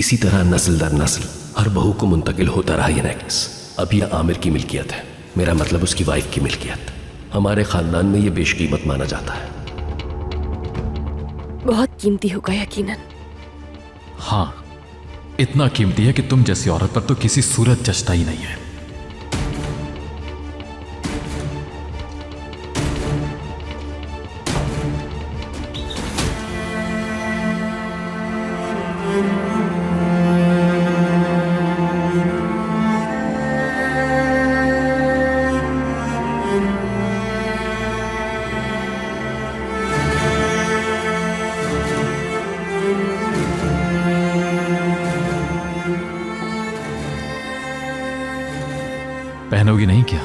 इसी तरह नस्ल दर नस्ल हर बहू को मुंतकिल होता रहा ये नेकलेस। अब यह आमिर की मिल्कियत है, मेरा मतलब उसकी वाइफ की मिल्कियत। हमारे खानदान में यह बेशकीमत माना जाता है। बहुत कीमती होगा यकीनन। हाँ, इतना कीमती है कि तुम जैसी औरत पर तो किसी सूरत जचता ही नहीं है। पहनोगी नहीं क्या?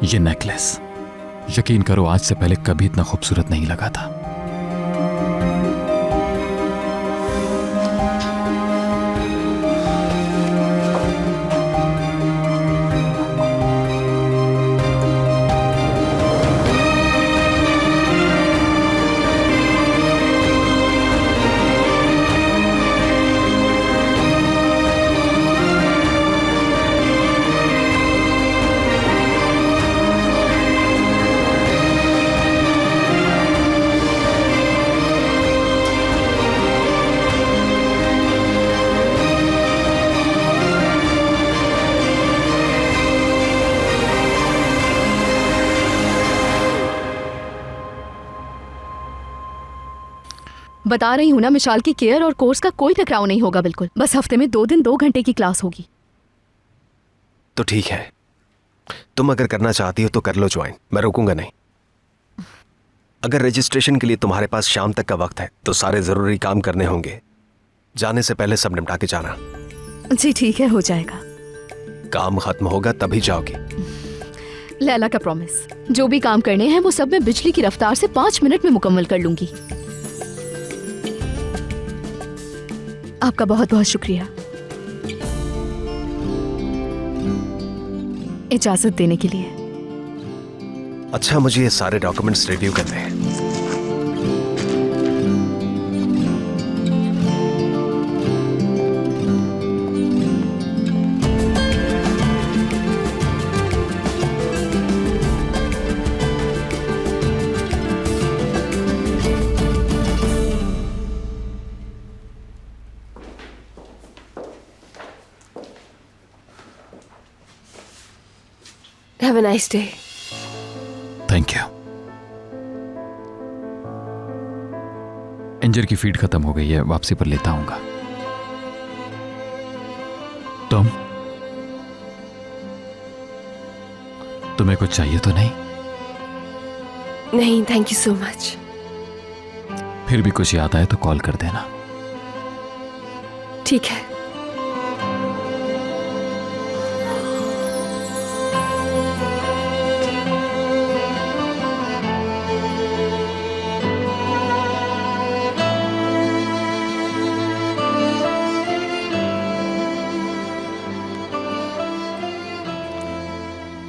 ये नेकलेस यकीन करो आज से पहले कभी इतना खूबसूरत नहीं लगा था। बता रही हूँ ना, मिशाल की केयर और कोर्स का कोई टकराव नहीं होगा बिल्कुल। बस हफ्ते में 2 दिन 2 घंटे की क्लास होगी। तो ठीक है, तुम अगर करना चाहती हो तो कर लो ज्वाइन, मैं रोकूंगा नहीं। अगर रजिस्ट्रेशन के लिए तुम्हारे पास शाम तक का वक्त है तो सारे जरूरी काम करने होंगे। जाने से पहले सब निपटा के जाना। जी ठीक है, हो जाएगा। काम खत्म होगा तभी जाओगी। लैला का प्रॉमिस, जो भी काम करने हैं वो सब मैं बिजली की रफ्तार से 5 मिनट में मुकम्मल कर लूंगी। आपका बहुत बहुत शुक्रिया इजाजत देने के लिए। अच्छा, मुझे ये सारे डॉक्यूमेंट्स रिव्यू करने हैं। Have a nice day. Thank you. इंजर की फीड खत्म हो गई है, वापसी पर लेता आऊंगा। तुम्हें कुछ चाहिए तो नहीं? नहीं, थैंक यू सो मच। फिर भी कुछ याद आए तो कॉल कर देना। ठीक है।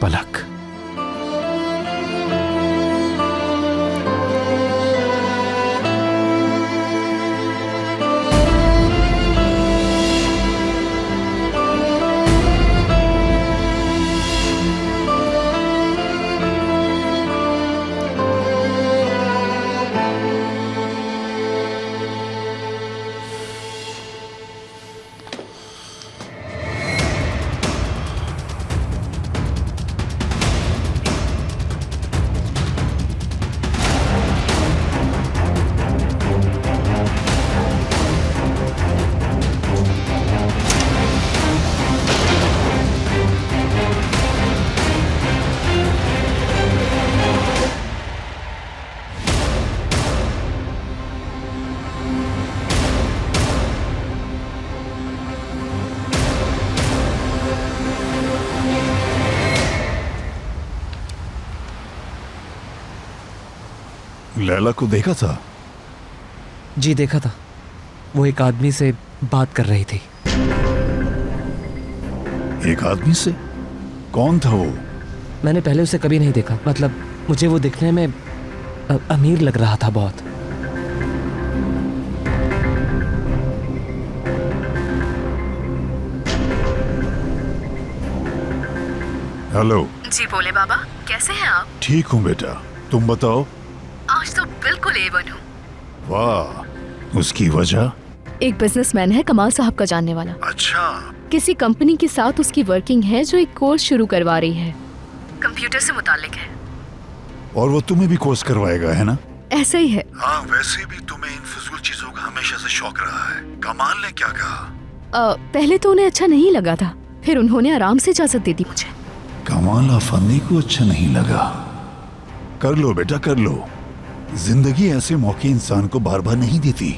पलक, लैला को देखा था? जी देखा था, वो एक आदमी से बात कर रही थी। एक आदमी से? कौन था वो? मैंने पहले उसे कभी नहीं देखा, मतलब मुझे वो दिखने में अमीर लग रहा था बहुत। हेलो। जी बोले बाबा, कैसे हैं आप? ठीक हूँ बेटा, तुम बताओ। आज तो बिल्कुल A1 हूँ। वाह, उसकी वजह? एक बिजनेसमैन है कमाल साहब का जानने वाला। अच्छा। किसी कंपनी के साथ उसकी वर्किंग है जो एक कोर्स शुरू करवा रही है, कंप्यूटर से मुतालिक है। और वो तुम्हें भी कोर्स करवाएगा, है ना? ऐसा ही है। हाँ, वैसे भी तुम्हें इन फिजूल चीजों का हमेशा से शौक रहा है। कमाल ने क्या कहा? पहले तो उन्हें अच्छा नहीं लगा था, फिर उन्होंने आराम से इजाजत दे दी मुझे। कमाल अफंदी को अच्छा नहीं लगा। कर लो बेटा, कर लो। जिंदगी ऐसे मौके इंसान को बार बार नहीं देती।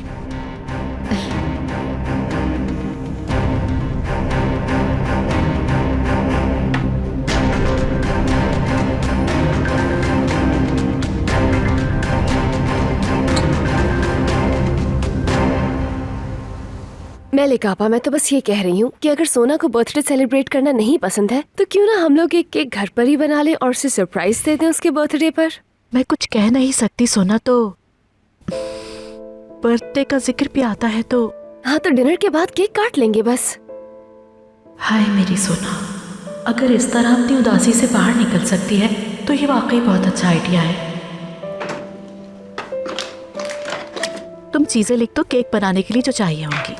मेलिक आपा, मैं तो बस ये कह रही हूँ कि अगर सोना को बर्थडे सेलिब्रेट करना नहीं पसंद है तो क्यों ना हम लोग एक केक घर पर ही बना लें और उसे सरप्राइज दे दें उसके बर्थडे पर। मैं कुछ कह नहीं सकती सोना, तो बर्थडे का जिक्र भी आता है तो। हाँ, तो डिनर के बाद केक काट लेंगे बस। हाय मेरी सोना, अगर इस तरह अपनी उदासी से बाहर निकल सकती है तो ये वाकई बहुत अच्छा आइडिया है। तुम चीजें लिख दो केक बनाने के लिए जो चाहिए होंगी।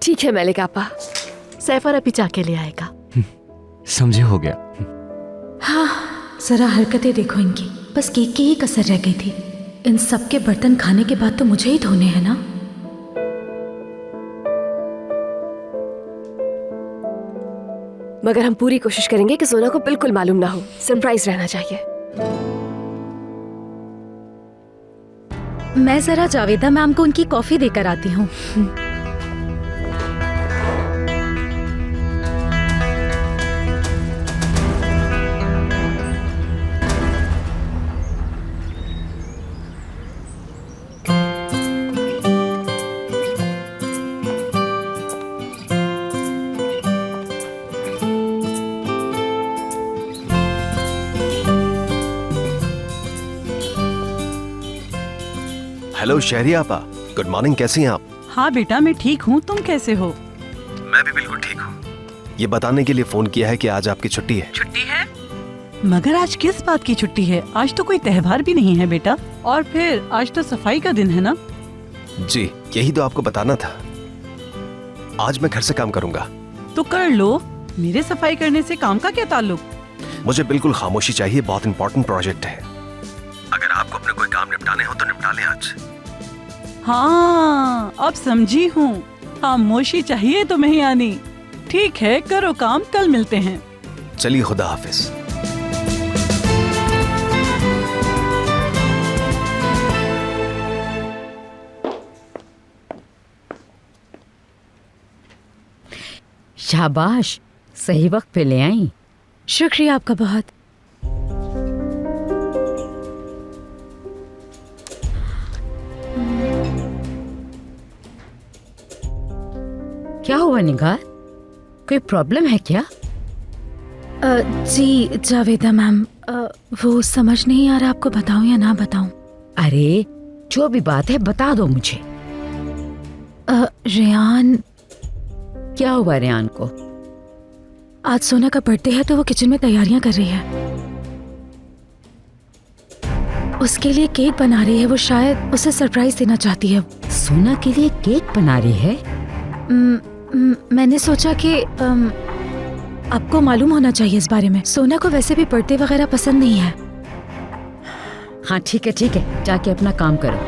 ठीक है मेलिक आपा। सैफर अभी जाके ले आएगा। समझे, हो गया। हाँ, जरा हरकतें देखो इनकी, बस केक की ही कसर रह गई थी। इन सब के बर्तन खाने के बाद तो मुझे ही धोने हैं ना। मगर हम पूरी कोशिश करेंगे कि सोना को बिल्कुल मालूम ना हो, सरप्राइज रहना चाहिए। मैं जरा जावेदा मैम को उनकी कॉफी देकर आती हूँ। हेलो शहरी आपा, गुड मॉर्निंग, कैसी हैं आप? हाँ बेटा, मैं ठीक हूँ, तुम कैसे हो? मैं भी बिल्कुल ठीक हूँ। ये बताने के लिए फोन किया है कि आज आपकी छुट्टी है। छुट्टी है? मगर आज किस बात की छुट्टी है? आज तो कोई त्योहार भी नहीं है बेटा, और फिर आज तो सफाई का दिन है ना। जी, यही तो आपको बताना था। आज मैं घर से काम करूंगा। तो कर लो, मेरे सफाई करने से काम का क्या ताल्लुक? मुझे बिल्कुल खामोशी चाहिए, बहुत इंपॉर्टेंट प्रोजेक्ट है। अगर आपको अपने कोई काम निपटाने हो तो निपटा लें आज। हाँ, अब समझी हूँ, खामोशी चाहिए तुम्हें यानी। ठीक है, करो काम, कल मिलते हैं। चलिए, खुदा हाफिज। शाबाश, सही वक्त पे ले आई। शुक्रिया आपका बहुत। क्या हुआ निगार, कोई प्रॉब्लम है क्या? जी जावेदा मैम, वो समझ नहीं आ रहा आपको बताऊं या ना बताऊं। अरे जो भी बात है बता दो मुझे। रेयान। क्या हुआ रेयान को? आज सोना का बर्थडे है तो वो किचन में तैयारियां कर रही है। उसके लिए केक बना रही है, वो शायद उसे सरप्राइज देना चाहती है। सोना के लिए केक बना रही है? मैंने सोचा कि आपको मालूम होना चाहिए इस बारे में। सोना को वैसे भी बर्थडे वगैरह पसंद नहीं है। हाँ ठीक है, जाके अपना काम करो।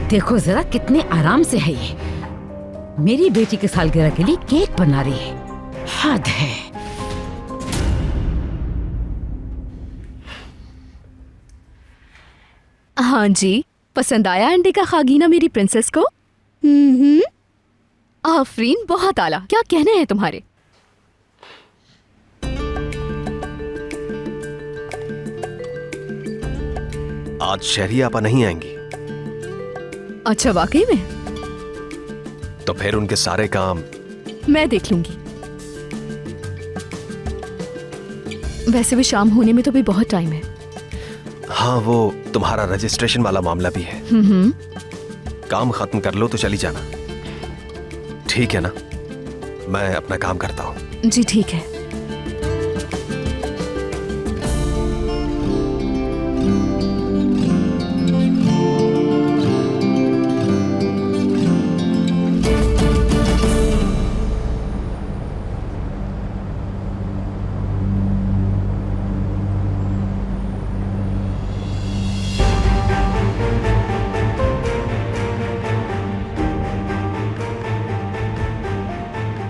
देखो जरा कितने आराम से है ये। मेरी बेटी के सालगिरह के लिए केक बना रही है, हद है। हाँ जी, पसंद आया अंडे का खागीना मेरी प्रिंसेस को? आफरीन, बहुत आला। क्या कहने हैं तुम्हारे? आज शहरी आपा नहीं आएंगी, अच्छा वाकई में? तो फिर उनके सारे काम मैं देख लूंगी। वैसे भी शाम होने में तो भी बहुत टाइम है। हाँ, वो तुम्हारा रजिस्ट्रेशन वाला मामला भी है। काम खत्म कर लो तो चली जाना, ठीक है ना? मैं अपना काम करता हूँ। जी ठीक है।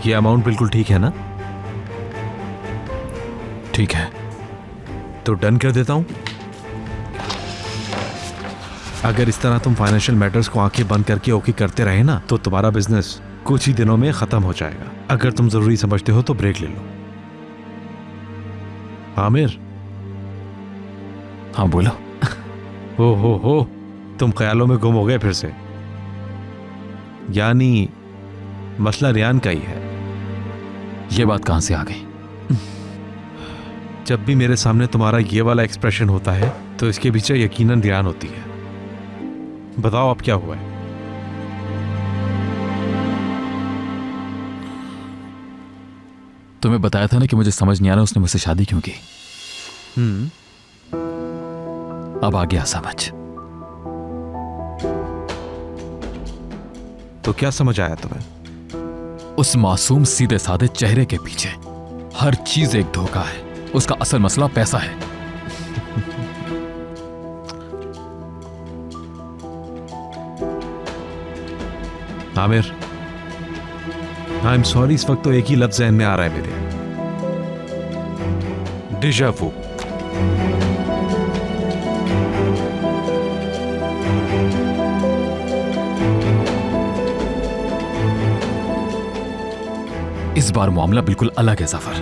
ये अमाउंट बिल्कुल ठीक है ना? ठीक है। तो डन कर देता हूं। अगर इस तरह तुम फाइनेंशियल मैटर्स को आंखें बंद करके ओके करते रहे ना, तो तुम्हारा बिजनेस कुछ ही दिनों में खत्म हो जाएगा। अगर तुम जरूरी समझते हो तो ब्रेक ले लो। आमिर। हाँ बोलो। हो तुम ख्यालों में गुम हो गए फिर से। यानी मसला रियान का ही है। ये बात कहां से आ गई? जब भी मेरे सामने तुम्हारा ये वाला एक्सप्रेशन होता है तो इसके पीछे यकीनन रियान होती है। बताओ अब क्या हुआ है? तुम्हें बताया था ना कि मुझे समझ नहीं आ रहा उसने मुझसे शादी क्यों की। अब आ गया समझ। तो क्या समझ आया तुम्हें? उस मासूम सीधे साधे चेहरे के पीछे हर चीज एक धोखा है। उसका असल मसला पैसा है। आमिर, आई एम सॉरी, इस वक्त तो एक ही लफ्ज ज़हन में आ रहा है मेरे, डेजा वू। इस बार मामला बिल्कुल अलग है सफर।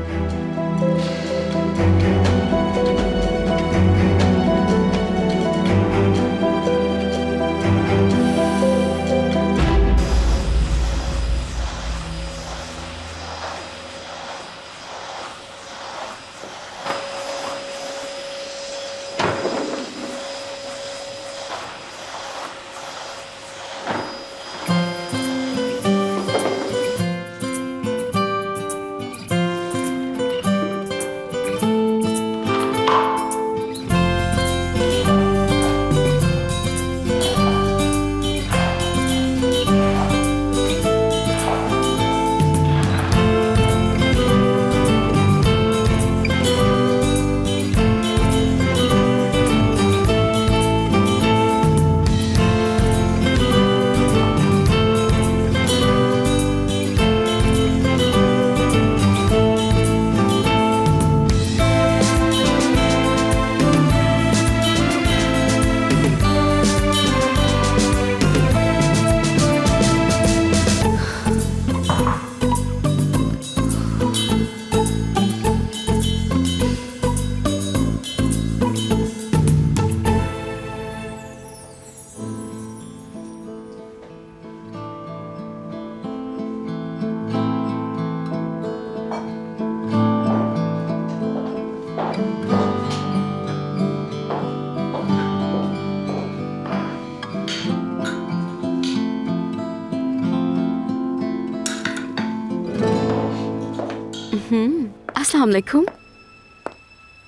अस्सलाम वालेकुम।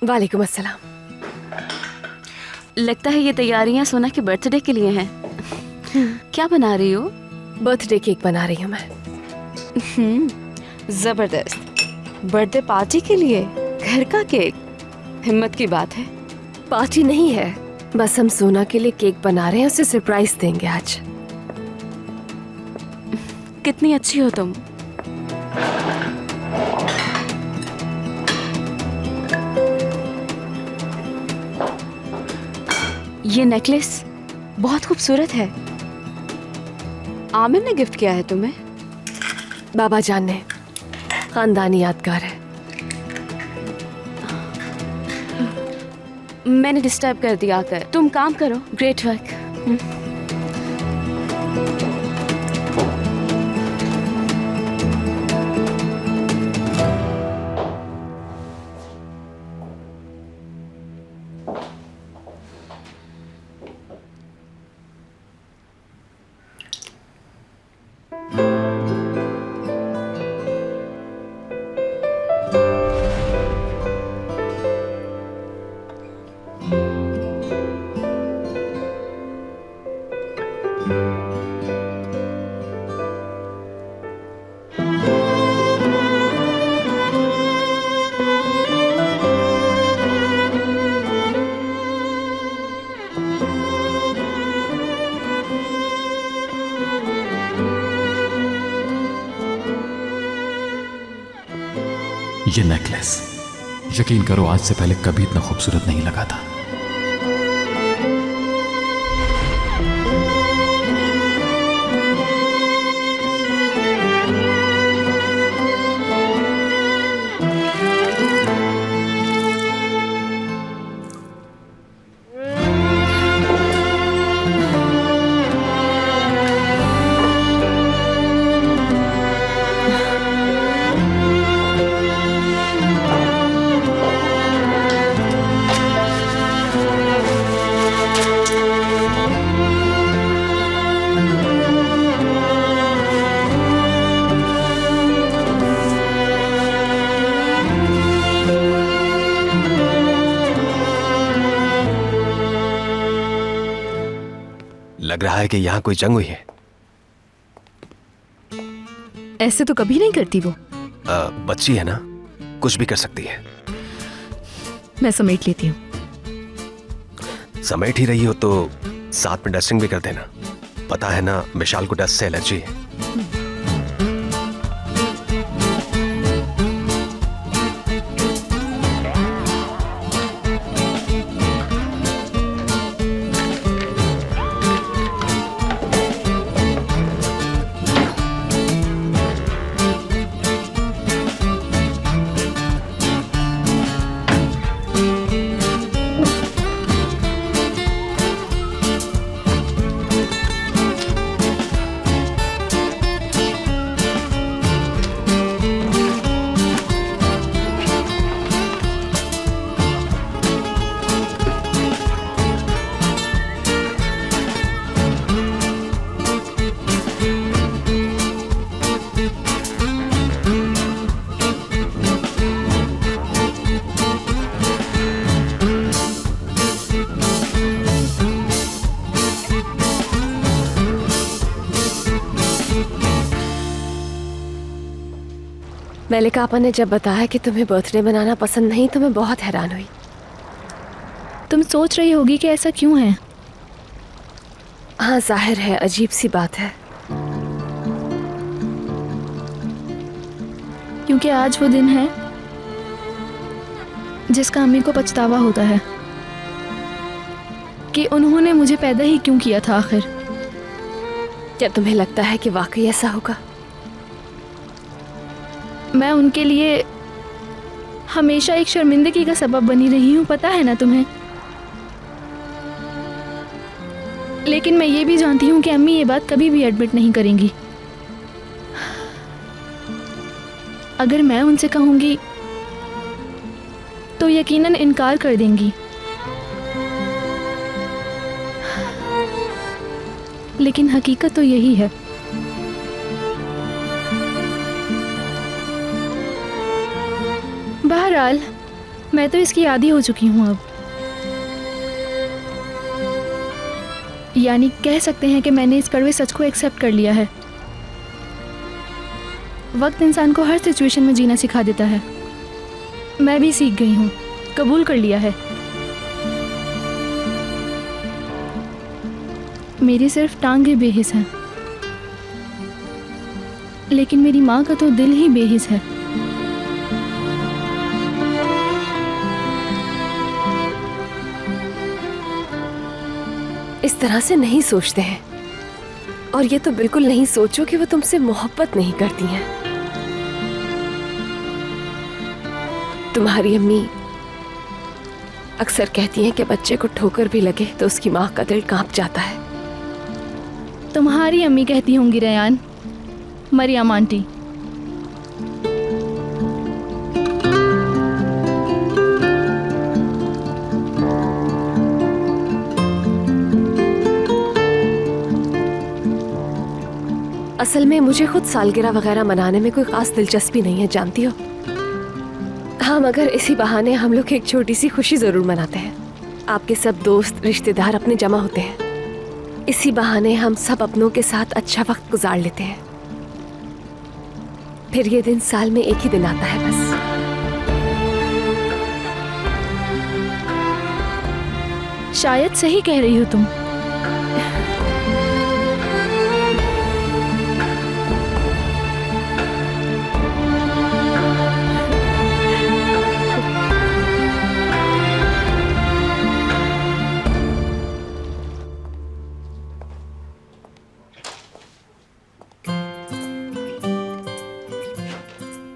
वालेकुम अस्सलाम। लगता है ये तैयारियां सोना के बर्थडे के लिए हैं। क्या बना रही हो? बर्थडे केक बना रही हूँ मैं। जबरदस्त। बर्थडे पार्टी के लिए घर का केक, हिम्मत की बात है। पार्टी नहीं है, बस हम सोना के लिए केक बना रहे हैं, उसे सरप्राइज देंगे आज। कितनी अच्छी हो तुम। ये नेकलेस बहुत खूबसूरत है। आमिर ने गिफ्ट किया है तुम्हें? बाबा जान ने, खानदानी यादगार है। मैंने डिस्टर्ब कर दिया आकर। तुम काम करो। Great work. ये नेकलेस, यकीन करो आज से पहले कभी इतना खूबसूरत नहीं लगा था। लग रहा है कि यहाँ कोई जंग हुई है। ऐसे तो कभी नहीं करती वो। बच्ची है ना, कुछ भी कर सकती है। मैं समेट लेती हूँ। समेट ही रही हो तो साथ में डस्टिंग भी कर देना। पता है ना, विशाल को डस्ट से एलर्जी है। मलिका आपा ने जब बताया कि तुम्हें बर्थडे मनाना पसंद नहीं तो मैं बहुत हैरान हुई। तुम सोच रही होगी कि ऐसा क्यों है। हाँ, जाहिर है, अजीब सी बात है। क्योंकि आज वो दिन है जिसका अम्मी को पछतावा होता है कि उन्होंने मुझे पैदा ही क्यों किया था आखिर। क्या तुम्हें लगता है कि वाकई ऐसा होगा? मैं उनके लिए हमेशा एक शर्मिंदगी का सबब बनी रही हूँ, पता है ना तुम्हें। लेकिन मैं ये भी जानती हूँ कि अम्मी ये बात कभी भी एडमिट नहीं करेंगी। अगर मैं उनसे कहूँगी तो यकीनन इनकार कर देंगी। लेकिन हकीकत तो यही है। बहरहाल मैं तो इसकी आदी हो चुकी हूँ अब। यानी कह सकते हैं कि मैंने इस कड़वे सच को एक्सेप्ट कर लिया है। वक्त इंसान को हर सिचुएशन में जीना सिखा देता है। मैं भी सीख गई हूँ, कबूल कर लिया है। मेरी सिर्फ टांगें बेहिस हैं, लेकिन मेरी माँ का तो दिल ही बेहिस है। इस तरह से नहीं सोचते हैं, और ये तो बिल्कुल नहीं सोचो कि वो तुमसे मोहब्बत नहीं करती हैं। तुम्हारी अम्मी अक्सर कहती हैं कि बच्चे को ठोकर भी लगे तो उसकी माँ का दिल कांप जाता है। तुम्हारी अम्मी कहती होंगी रेयान, मरियम आंटी। असल में मुझे खुद सालगिरह वगैरह मनाने में कोई खास दिलचस्पी नहीं है, जानती हो। हाँ, मगर इसी बहाने हम लोग एक छोटी सी खुशी जरूर मनाते हैं। आपके सब दोस्त रिश्तेदार अपने जमा होते हैं, इसी बहाने हम सब अपनों के साथ अच्छा वक्त गुजार लेते हैं। फिर ये दिन साल में एक ही दिन आता है बस। शायद सही कह रही हो तुम।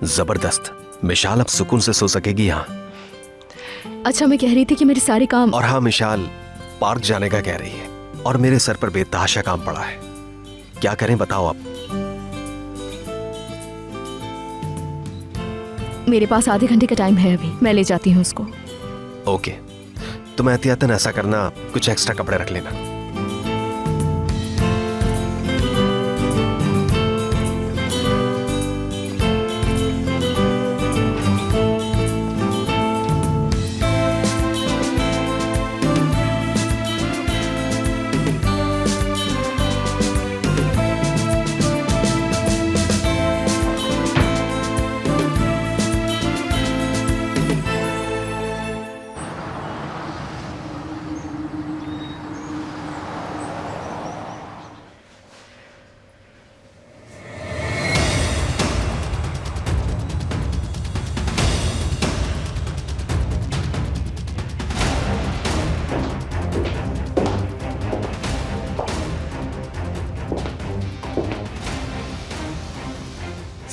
जबरदस्त। मिशाल अब सुकून से सो सकेगी यहाँ। अच्छा, मैं कह रही थी कि मेरे सारे काम। और हाँ, मिशाल पार्क जाने का कह रही है और मेरे सर पर बेतहाशा काम पड़ा है। क्या करें बताओ आप। मेरे पास आधे घंटे का टाइम है अभी, मैं ले जाती हूँ उसको। ओके, तुम एहतियातन ऐसा करना, कुछ एक्स्ट्रा कपड़े रख लेना।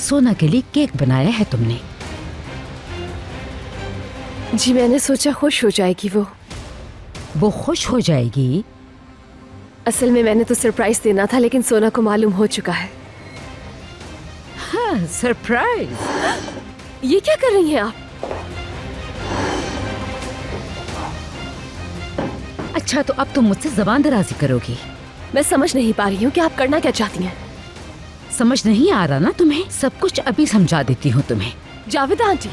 सोना के लिए केक बनाया है तुमने? जी, मैंने सोचा खुश हो जाएगी वो खुश हो जाएगी? असल में मैंने तो सरप्राइज देना था, लेकिन सोना को मालूम हो चुका है। हाँ, सरप्राइज? ये क्या कर रही हैं आप? अच्छा, तो अब तुम मुझसे जबान दराजी करोगी? मैं समझ नहीं पा रही हूँ कि आप करना क्या चाहती हैं। समझ नहीं आ रहा ना तुम्हें? सब कुछ अभी समझा देती हूँ तुम्हें। जावेदा आंटी,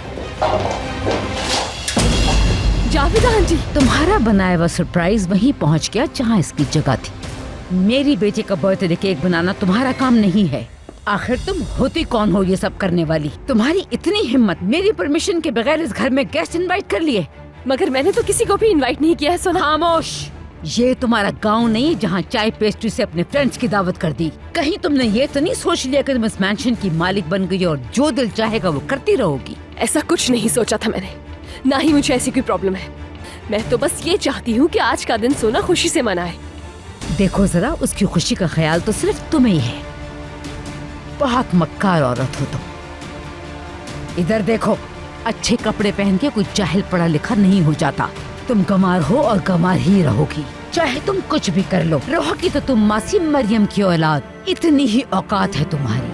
जावेदा आंटी, तुम्हारा बनाया हुआ सरप्राइज वहीं पहुँच गया जहाँ इसकी जगह थी। मेरी बेटी का बर्थडे केक बनाना तुम्हारा काम नहीं है। आखिर तुम होती कौन हो ये सब करने वाली? तुम्हारी इतनी हिम्मत, मेरी परमिशन के बगैर इस घर में गेस्ट इनवाइट कर लिए? मगर मैंने तो किसी को भी इनवाइट नहीं किया है सोना। खामोश। ये तुम्हारा गांव नहीं जहाँ चाय पेस्ट्री से अपने फ्रेंड्स की दावत कर दी। कहीं तुमने ये तो नहीं सोच लिया कि तुम इस मैंशन की मालिक बन गई और जो दिल चाहेगा वो करती रहोगी? ऐसा कुछ नहीं सोचा था मैंने, ना ही मुझे ऐसी कोई प्रॉब्लम है। मैं तो बस ये चाहती हूँ कि आज का दिन सोना खुशी से मनाए। देखो जरा, उसकी खुशी का ख्याल तो सिर्फ तुम्हें ही है। बहुत मक्कार औरत हो तुम। इधर देखो, अच्छे कपड़े पहन के कोई जाहिल पढ़ा लिखा नहीं हो जाता। तुम गंवार हो और गंवार ही रहोगी, चाहे तुम कुछ भी कर लो। रहोगी तो तुम मासी मरियम की औलाद। इतनी ही औकात है तुम्हारी।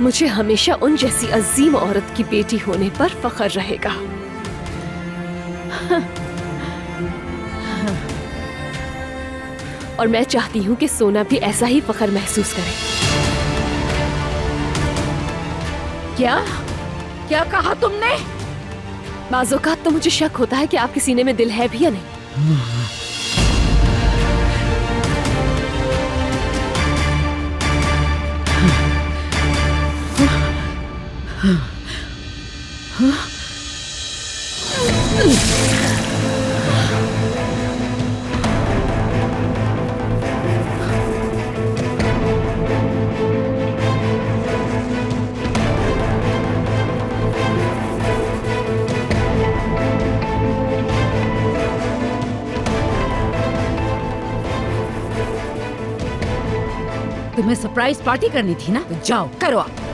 मुझे हमेशा उन जैसी अजीम औरत की बेटी होने पर फख्र रहेगा। और मैं चाहती हूँ कि सोना भी ऐसा ही फख्र महसूस करे। क्या क्या कहा तुमने? बाज़-औक़ात तो मुझे शक होता है कि आपके सीने में दिल है भी या नहीं। तुम्हें सरप्राइज पार्टी करनी थी ना, तो जाओ करो आप।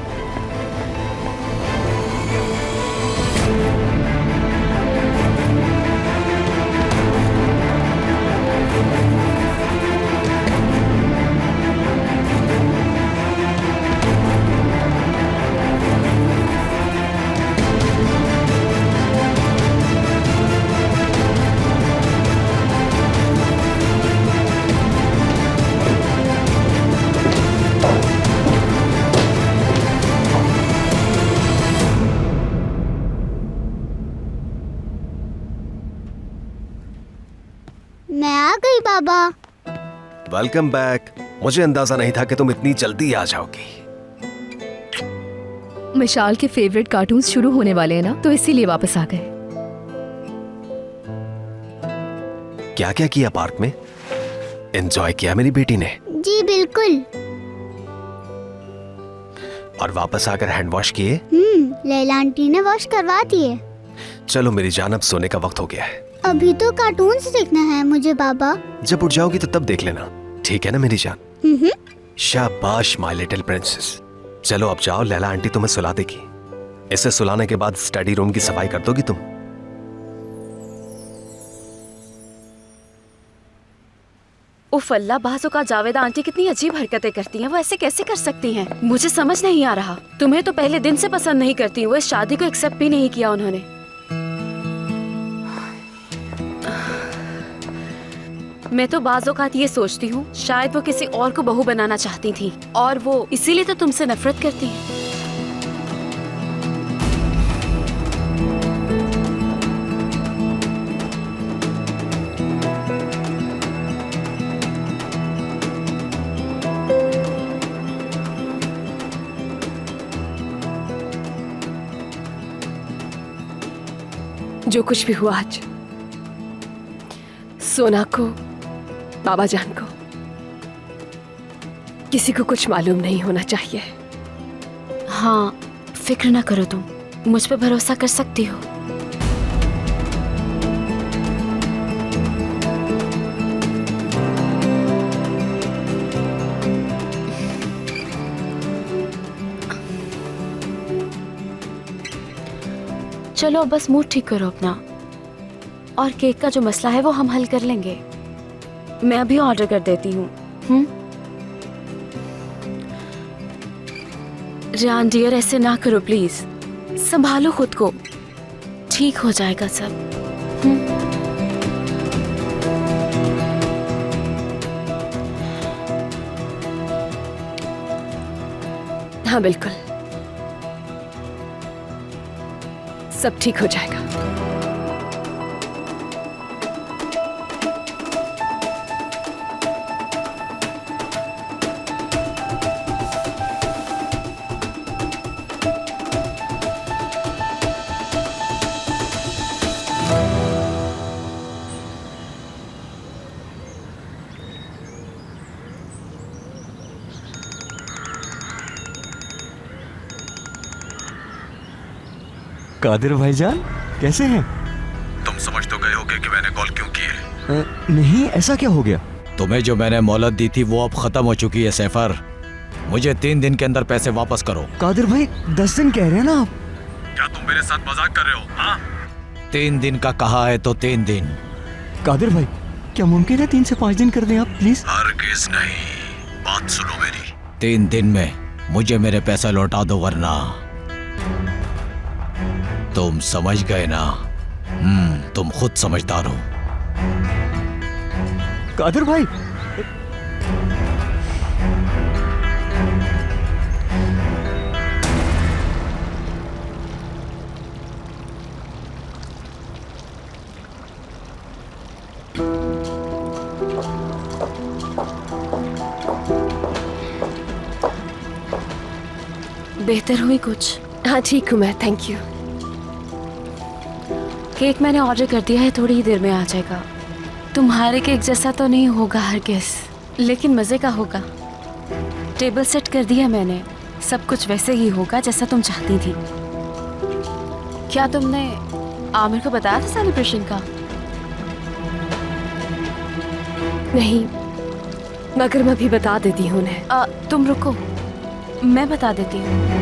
मैं आ गई बाबा। Welcome back. मुझे अंदाजा नहीं था कि तुम इतनी जल्दी आ जाओगी। मिशाल के फेवरेट कार्टून्स शुरू होने वाले हैं ना, तो इसीलिए वापस आ गए। क्या क्या किया पार्क में? एंजॉय किया मेरी बेटी ने? जी बिल्कुल। और वापस आकर हैंड वॉश किए? लैला आंटी ने वॉश करवा दिए। चलो मेरी जान, अब सोने का वक्त हो गया है। अभी तो कार्टून्स देखना है मुझे बाबा। जब उठ जाओगी तो तब देख लेना, ठीक है ना मेरी जान? शाबाश माय लिटिल प्रिंसेस। चलो अब जाओ, लैला आंटी तुम्हें सुला देगी। इसे सुलाने के बाद स्टडी रूम की सफाई कर दोगी तुम? उफ अल्लाह, बाजू का जावेदा आंटी कितनी अजीब हरकतें करती हैं। वो ऐसे कैसे कर सकती हैं? मुझे समझ नहीं आ रहा। तुम्हें तो पहले दिन से पसंद नहीं करती, वो इस शादी को एक्सेप्ट भी नहीं किया उन्होंने। मैं तो बाज़ औक़ात ये सोचती हूँ शायद वो किसी और को बहू बनाना चाहती थी और वो इसीलिए तो तुमसे नफरत करती हैं। जो कुछ भी हुआ आज, सोना को, बाबा जान को, किसी को कुछ मालूम नहीं होना चाहिए। हाँ, फिक्र ना करो, तुम मुझ पे भरोसा कर सकती हो। चलो बस मूड ठीक करो अपना, और केक का जो मसला है वो हम हल कर लेंगे। मैं अभी ऑर्डर कर देती हूँ। रियान डियर, ऐसे ना करो प्लीज, संभालो खुद को, ठीक हो जाएगा सब। हाँ बिल्कुल, सब ठीक हो जाएगा। कादिर भाईजान कैसे हैं? तुम समझ तो गए होगे कि मैंने कॉल क्यों की है? नहीं, ऐसा क्या हो गया? तुम्हें जो मैंने मोहलत दी थी वो अब खत्म हो चुकी है सैफर। मुझे 3 दिन के अंदर पैसे वापस करो। कादिर भाई 10 दिन कह रहे हैं ना आप? क्या तुम मेरे साथ मजाक कर रहे हो? हाँ? 3 दिन का कहा है तो 3 दिन। कादिर भाई, क्या मुमकिन है 3 से 5 दिन कर दें आप प्लीज? हरगिज़ नहीं, बात सुनो मेरी। 3 दिन में मुझे मेरे पैसा लौटा दो, वरना तुम समझ गए ना? तुम खुद समझदार हो। कादिर भाई, बेहतर हुई कुछ? हाँ ठीक हूँ मैं, थैंक यू। केक मैंने ऑर्डर कर दिया है, थोड़ी ही देर में आ जाएगा। तुम्हारे केक जैसा तो नहीं होगा हरगिज़, लेकिन मज़े का होगा। टेबल सेट कर दिया मैंने, सब कुछ वैसे ही होगा जैसा तुम चाहती थी। क्या तुमने आमिर को बताया था सेलिब्रेशन का? नहीं, मगर मैं भी बता देती हूँ उन्हें। तुम रुको, मैं बता देती हूँ।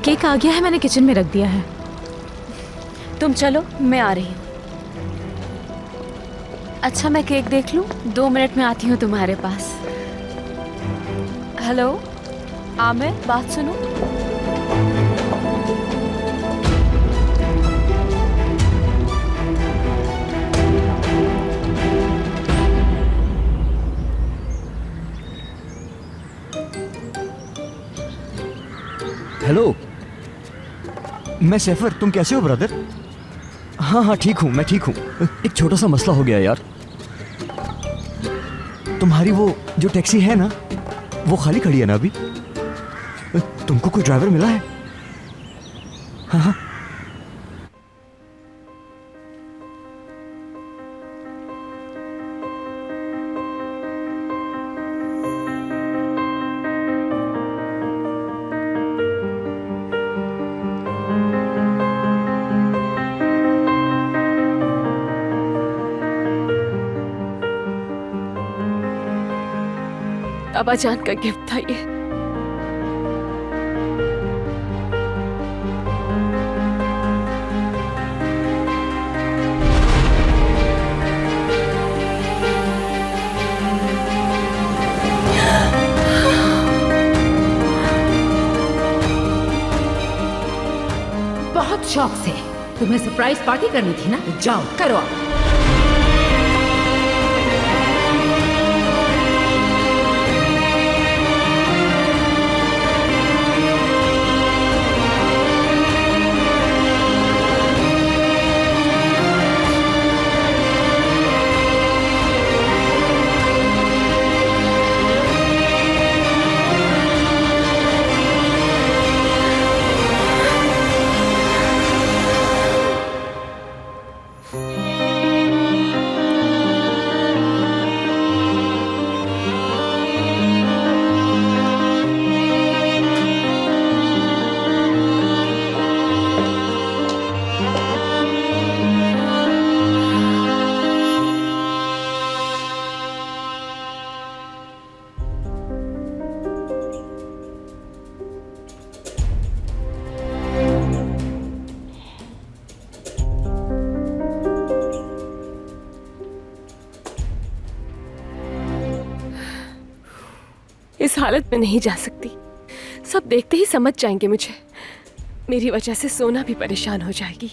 केक आ गया है, मैंने किचन में रख दिया है। तुम चलो, मैं आ रही हूँ। अच्छा, मैं केक देख लूँ, 2 मिनट में आती हूँ तुम्हारे पास। हेलो आमिर, बात सुनो। हेलो, मैं सैफर, तुम कैसे हो ब्रदर? हाँ हाँ ठीक हूँ, मैं ठीक हूँ। एक छोटा सा मसला हो गया यार। तुम्हारी वो जो टैक्सी है ना, वो खाली खड़ी है ना अभी? तुमको कोई ड्राइवर मिला है? हाँ हाँ। अब्बा जान का गिफ्ट था ये। बहुत शौक से तुम्हें सरप्राइज पार्टी करनी थी ना, जाओ करो आप। इस हालत में नहीं जा सकती। सब देखते ही समझ जाएंगे मुझे। मेरी वजह से सोना भी परेशान हो जाएगी।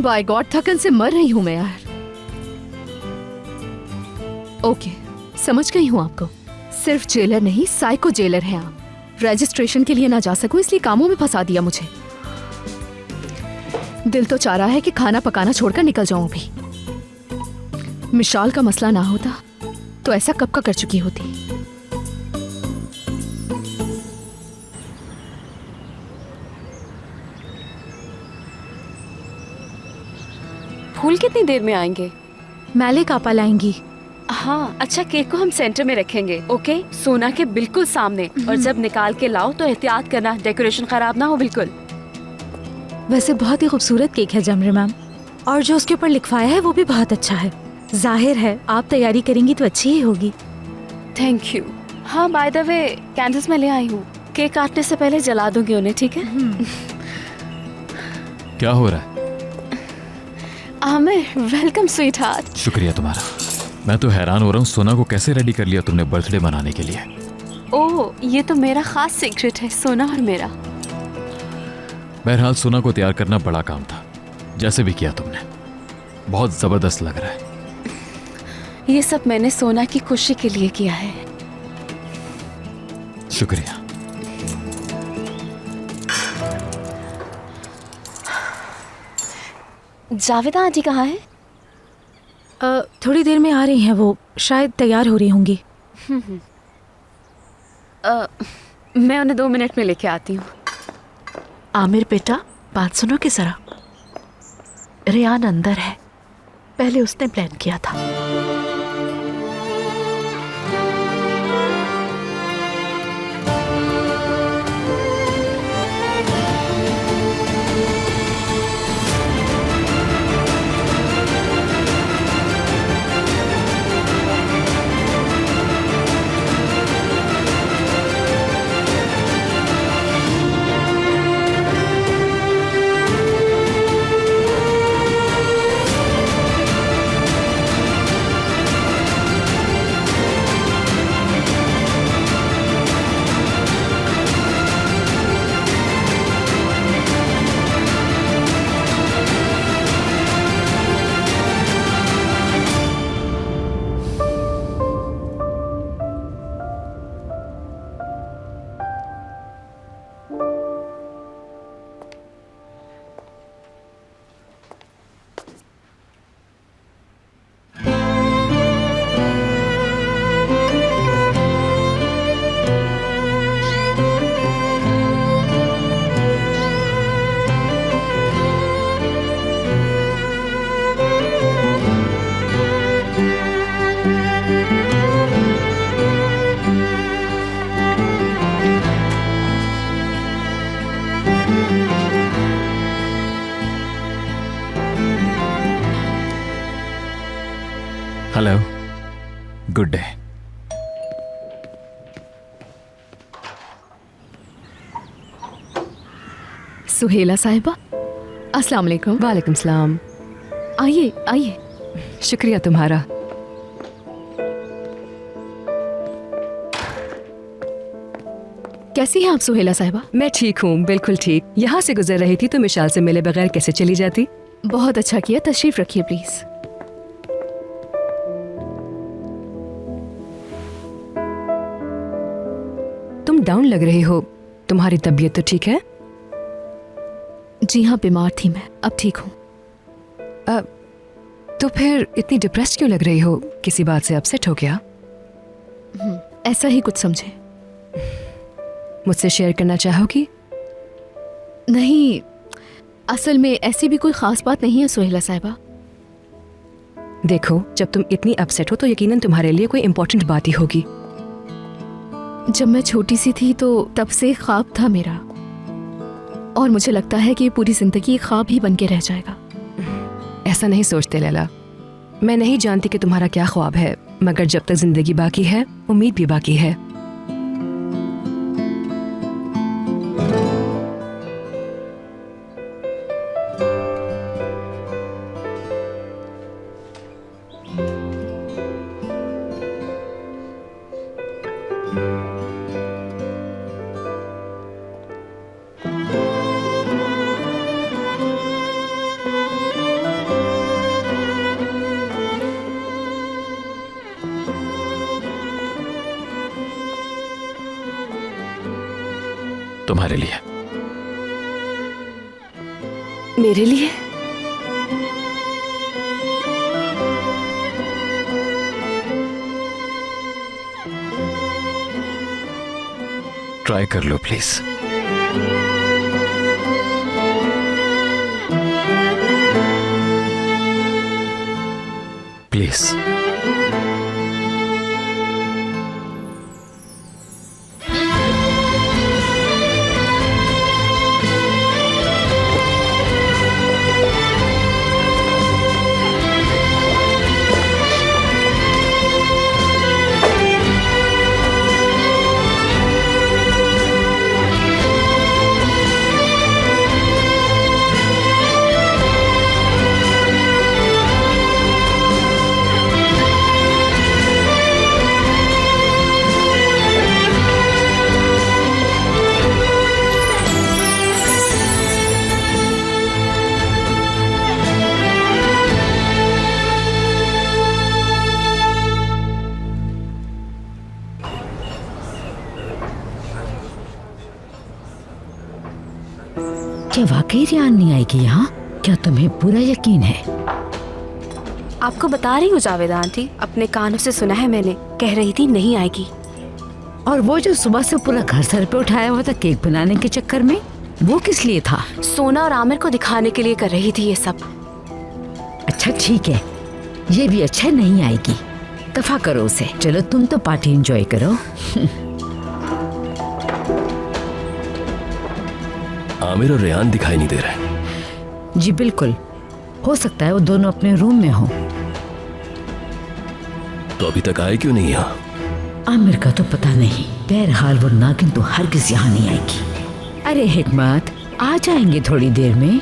बाय गॉड, थकन से मर रही हूं मैं यार। ओके, समझ गई हूं आपको। सिर्फ जेलर नहीं, साइको जेलर हैं आप। रजिस्ट्रेशन के लिए ना जा सकूं इसलिए कामों में फंसा दिया मुझे। दिल तो चाह रहा है कि खाना पकाना छोड़कर निकल जाऊं अभी। मिशाल का मसला ना होता तो ऐसा कब का कर चुकी होती। फूल कितनी देर में आएंगे? मैलिक आपा लाएंगी। हाँ, अच्छा केक को हम सेंटर में रखेंगे, ओके? सोना के बिल्कुल सामने। और जब निकाल के लाओ तो एहतियात करना, डेकोरेशन खराब ना हो बिल्कुल। वैसे बहुत ही खूबसूरत केक है जमरे मैम, और जो उसके ऊपर लिखवाया है वो भी बहुत अच्छा है। जाहिर है आप तैयारी करेंगी तो अच्छी ही होगी। Thank you. हाँ, बाय द वे कैंडल्स मैं ले आई हूँ। केक काटने से पहले जला दूंगी उन्हें, ठीक है? क्या हो रहा है? Aamir, welcome sweet heart. शुक्रिया तुम्हारा। मैं तो हैरान हो रहा हूँ, सोना को कैसे रेडी कर लिया तुमने बर्थडे मनाने के लिए। ओह, ये तो मेरा खास सीक्रेट है, सोना और मेरा। बहरहाल सोना को तैयार करना बड़ा काम था, जैसे भी किया तुमने, बहुत जबरदस्त लग रहा है। ये सब मैंने सोना की खुशी के लिए किया है। शुक्रिया। जावेदा आंटी कहाँ है? थोड़ी देर में आ रही हैं वो, शायद तैयार हो रही होंगी। मैं उन्हें 2 मिनट में लेके आती हूँ। आमिर बेटा, बात सुनो कि जरा। रेयान अंदर है, पहले उसने प्लान किया था। Hello, good day. सुहेला साहिबा, अस्सलाम वालेकुम। वालेकुम सलाम। आइए आइए। शुक्रिया तुम्हारा। कैसी हैं आप सुहेला साहिबा? मैं ठीक हूँ, बिल्कुल ठीक। यहाँ से गुजर रही थी तो मिशाल से मिले बगैर कैसे चली जाती। बहुत अच्छा किया, तशरीफ रखिए प्लीज। तुम डाउन लग रही हो, तुम्हारी तबीयत तो ठीक है? जी हाँ, बीमार थी मैं, अब ठीक हूँ। तो फिर इतनी डिप्रेस्ड क्यों लग रही हो? किसी बात से अपसेट हो क्या? ऐसा ही कुछ समझे। मुझसे शेयर करना चाहोगी? नहीं, असल में ऐसी भी कोई खास बात नहीं है सुहेला साहिबा। देखो, जब तुम इतनी अपसेट हो तो यकीनन तुम्हारे लिए कोई इम्पोर्टेंट बात ही होगी। जब मैं छोटी सी थी तो तब से ख्वाब था मेरा, और मुझे लगता है कि पूरी जिंदगी ख्वाब ही बन के रह जाएगा। ऐसा नहीं सोचते लैला। मैं नहीं जानती कि तुम्हारा क्या ख्वाब है, मगर जब तक जिंदगी बाकी है उम्मीद भी बाकी है। तुम्हारे लिए। मेरे लिए? ट्राई कर लो प्लीज। प्लीज। क्या वाकई रियान नहीं आएगी यहाँ? क्या तुम्हें पूरा यकीन है? आपको बता रही हूँ जावेदा आंटी, अपने कानों से सुना है मैंने, कह रही थी नहीं आएगी। और वो जो सुबह से पूरा घर सर पे उठाया हुआ था केक बनाने के चक्कर में, वो किस लिए था? सोना और आमिर को दिखाने के लिए कर रही थी ये सब। अच्छा ठीक है, ये भी अच्छा, नहीं आएगी, दफा करो उसे। चलो तुम तो पार्टी एंजॉय करो। आमिर और रेयान दिखाई नहीं दे रहे। जी बिल्कुल, हो सकता है वो दोनों अपने रूम में हो। तो अभी तक आए क्यों नहीं यहाँ? आमिर का तो पता नहीं, बहरहाल वो नागिन तो हरगिज़ यहाँ नहीं आएगी। अरे हिकमत, आ जाएंगे थोड़ी देर में।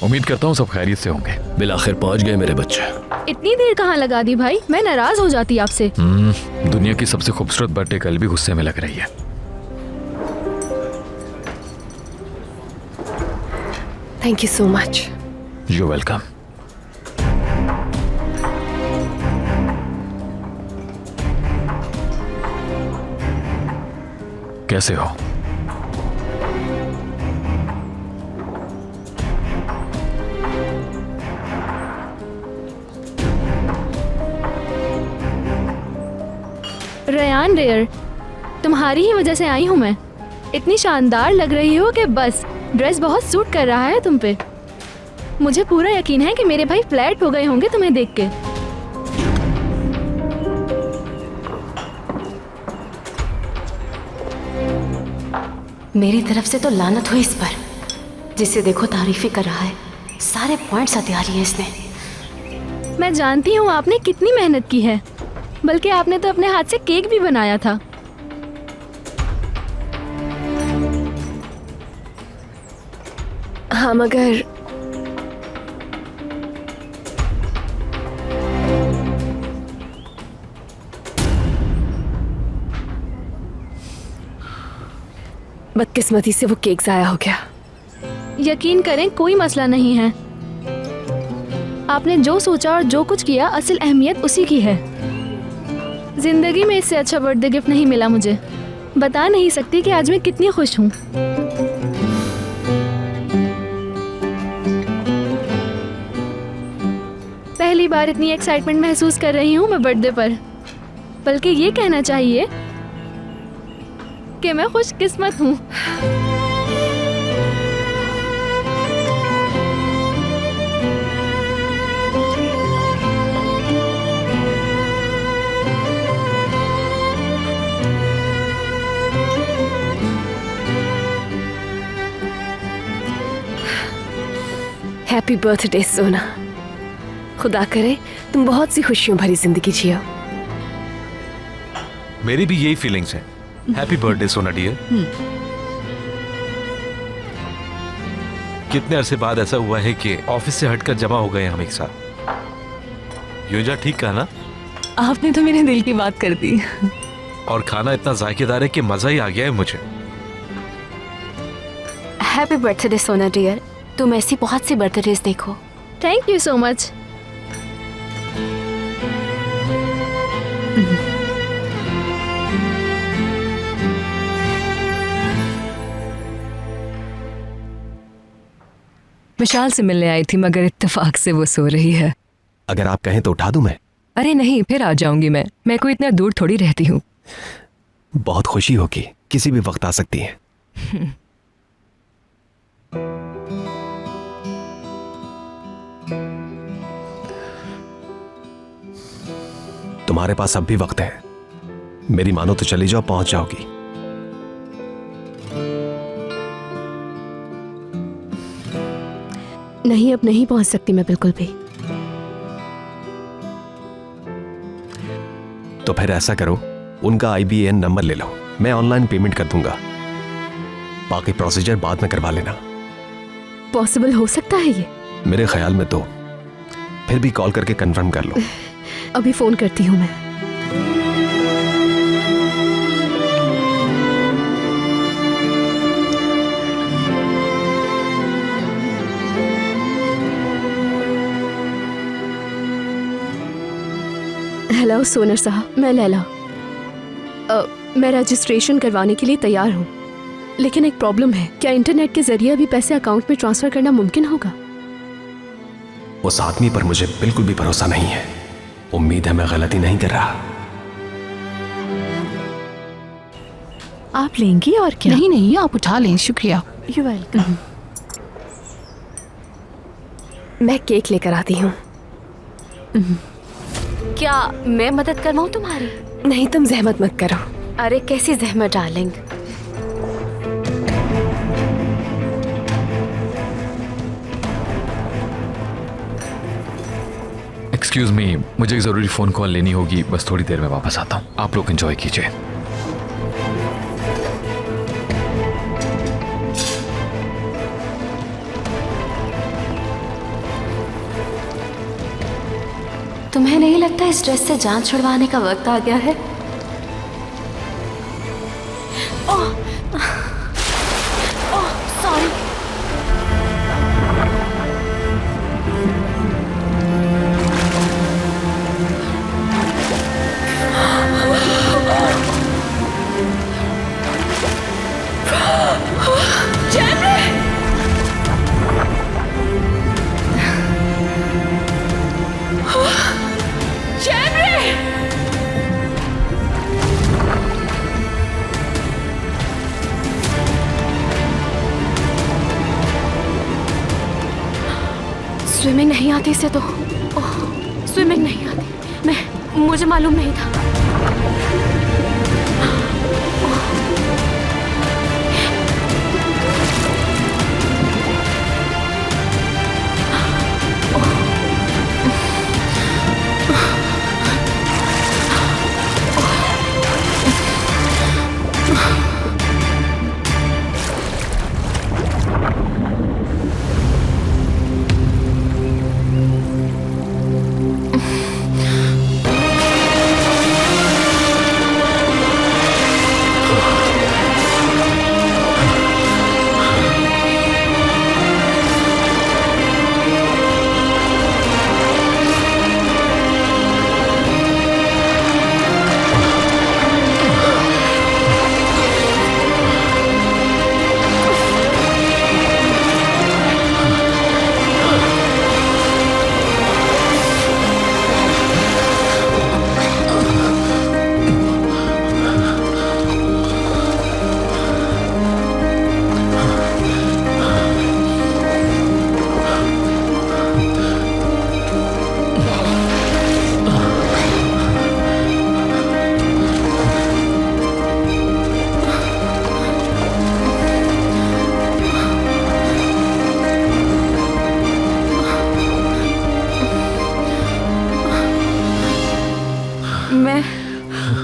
उम्मीद करता हूँ सब खैरियत से होंगे। बिलाखिर पहुंच गए मेरे बच्चे। इतनी देर कहाँ लगा दी भाई, मैं नाराज हो जाती आपसे। दुनिया की सबसे खूबसूरत बर्थडे गर्ल भी गुस्से में लग रही है। Thank you so much. You welcome. कैसे हो? रेयान रेयर, तुम्हारी ही वजह से आई हूँ मैं। इतनी शानदार लग रही हो कि बस, ड्रेस बहुत सूट कर रहा है तुम पे। मुझे पूरा यकीन है कि मेरे भाई फ्लैट हो गए होंगे तुम्हें देख के। मेरी तरफ से तो लानत हुई इस पर, जिसे देखो तारीफी कर रहा है, सारे पॉइंट्स हथियार लिए इसने। मैं जानती हूँ आपने कितनी मेहनत की है, बल्कि आपने तो अपने हाथ से केक भी बनाया था। हाँ मगर बदकिस्मती से वो केक जाया हो गया। यकीन करें कोई मसला नहीं है। आपने जो सोचा और जो कुछ किया, असल अहमियत उसी की है। जिंदगी में इससे अच्छा बर्थडे गिफ्ट नहीं मिला मुझे। बता नहीं सकती कि आज मैं कितनी खुश हूँ। पहली बार इतनी एक्साइटमेंट महसूस कर रही हूँ मैं बर्थडे पर। बल्कि ये कहना चाहिए कि मैं खुशकिस्मत हूँ। हैप्पी बर्थडे सोना। खुदा करे तुम बहुत सी खुशियों भरी जिंदगी जियो। मेरी भी यही फीलिंग्स हैं। हैप्पी बर्थडे सोना डियर। कितने अरसे बाद ऐसा हुआ है कि ऑफिस से हटकर जमा हो गए हम एक साथ। योजा ठीक कहा ना? आपने तो मेरे दिल की बात कर दी। और खाना इतना जायकेदार है कि मजा ही आ गया है मुझे। हैप्पी बर्थडे सोना डियर, तुम ऐसी बहुत सी बर्थडेज देखो। Thank you so much. Vishal से मिलने आई थी, मगर इत्तेफाक से वो सो रही है। अगर आप कहें तो उठा दूं मैं? अरे नहीं, फिर आ जाऊंगी मैं कोई इतना दूर थोड़ी रहती हूँ। बहुत खुशी होगी, किसी भी वक्त आ सकती है। तुम्हारे पास अब भी वक्त है। मेरी मानो तो चली जाओ, पहुंच जाओगी। नहीं, अब नहीं पहुंच सकती मैं बिल्कुल भी। तो फिर ऐसा करो, उनका IBAN नंबर ले लो, मैं ऑनलाइन पेमेंट कर दूंगा, बाकी प्रोसीजर बाद में करवा लेना। पॉसिबल हो सकता है ये? मेरे ख्याल में तो, फिर भी कॉल करके कंफर्म कर लो। अभी फोन करती हूँ मैं। हेलो सोनर साहब, मैं लैला। मैं रजिस्ट्रेशन करवाने के लिए तैयार हूँ, लेकिन एक प्रॉब्लम है। क्या इंटरनेट के जरिए अभी पैसे अकाउंट में ट्रांसफर करना मुमकिन होगा? उस आदमी पर मुझे बिल्कुल भी भरोसा नहीं है। उम्मीद है मैं गलती नहीं कर रहा। आप लेंगी और क्या? नहीं नहीं, आप उठा लें, शुक्रिया। You welcome. मैं केक लेकर आती हूँ। क्या मैं मदद करवाऊँ तुम्हारी? नहीं, तुम जहमत मत करो। अरे कैसी जहमत डार्लिंग। एक्सक्यूज मी, मुझे एक जरूरी फोन कॉल लेनी होगी, बस थोड़ी देर में वापस आता हूँ। आप लोग एंजॉय कीजिए। तुम्हें नहीं लगता इस ड्रेस से जान छुड़वाने का वक्त आ गया है? ओह, ओह, सॉरी। स्विमिंग नहीं आती इसे तो। ओह, स्विमिंग नहीं आती। मुझे मालूम नहीं था।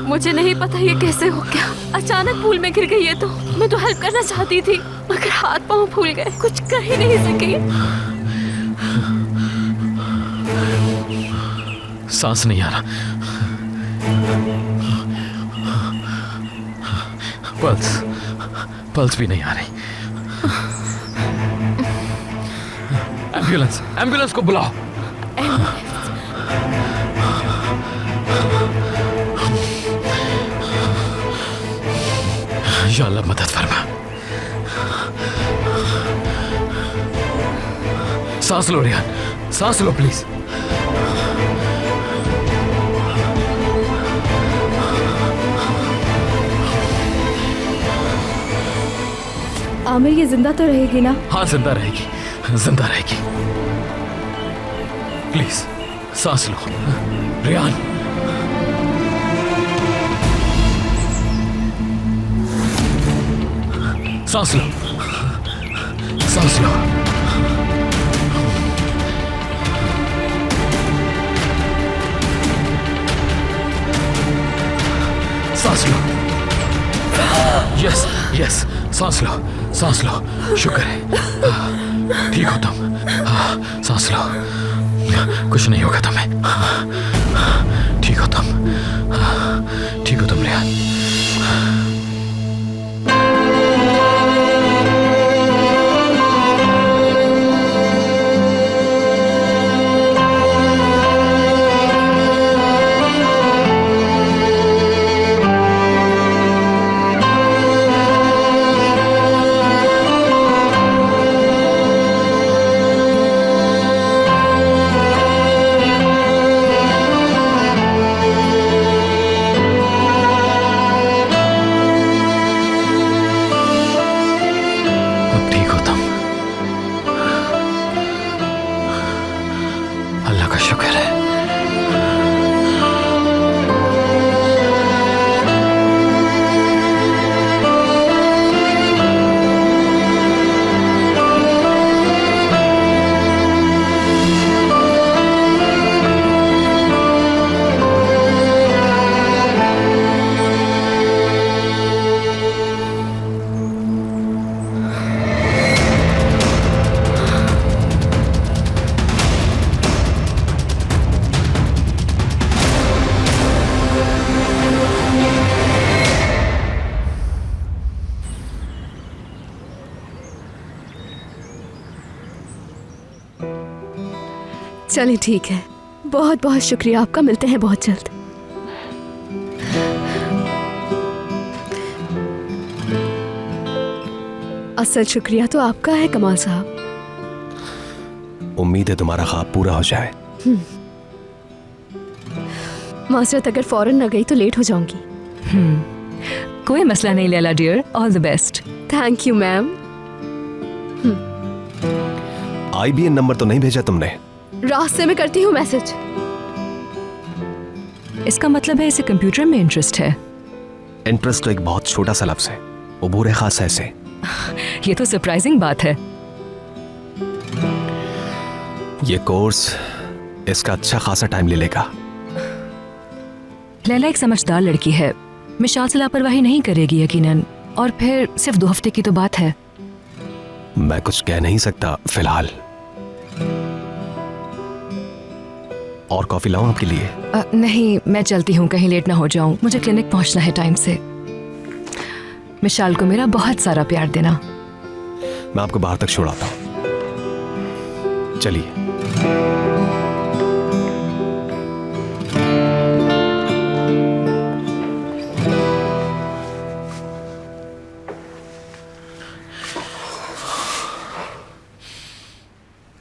मुझे नहीं पता ये कैसे हो गया। अचानक पूल में गिर गई है तो मैं तो हेल्प करना चाहती थी, मगर हाथ पांव फूल गए, कुछ कर ही नहीं सकी। सांस नहीं आ रहा, पल्स भी नहीं आ रही। एम्बुलेंस को बुलाओ। या अल्लाह मदद फरमा। सांस लो रियान, सांस लो प्लीज। आमिर, ये जिंदा तो रहेगी ना? हाँ जिंदा रहेगी, जिंदा रहेगी। प्लीज सांस लो रियान। सांस लो, सांस लो। सांस लो। यस यस, सांस लो, सांस लो। शुक्र है, ठीक हो तुम। सांस लो, कुछ नहीं होगा तुम्हें। ठीक हो तुम, ठीक हो तुम रेहान। चलिए ठीक है, बहुत बहुत शुक्रिया आपका। मिलते हैं बहुत जल्द। असल शुक्रिया तो आपका है कमाल साहब। उम्मीद है तुम्हारा ख्वाब पूरा हो जाए। माजरत, अगर फौरन न गई तो लेट हो जाऊंगी। कोई मसला नहीं Laila dear, all the best. Thank you ma'am. IBN number तो नहीं भेजा तुमने? रास्ते में करती हूँ मैसेज। इसका मतलब है इसे कंप्यूटर में इंटरेस्ट है। इंटरेस्ट तो एक बहुत छोटा सा लफ्ज है, उबूर खास है इसे। ये तो सरप्राइजिंग बात है। ये कोर्स इसका अच्छा खासा टाइम ले लेगा। लैला एक समझदार लड़की है, मिशाल से लापरवाही नहीं करेगी यकीनन। और फिर सिर्फ 2 हफ्ते की तो बात है। मैं कुछ कह नहीं सकता फिलहाल। और कॉफी लाऊं आपके लिए? नहीं, मैं चलती हूँ, कहीं लेट ना हो जाऊं। मुझे क्लिनिक पहुंचना है टाइम से। मिशाल को मेरा बहुत सारा प्यार देना। मैं आपको बाहर तक छोड़ आता हूं। चलिए।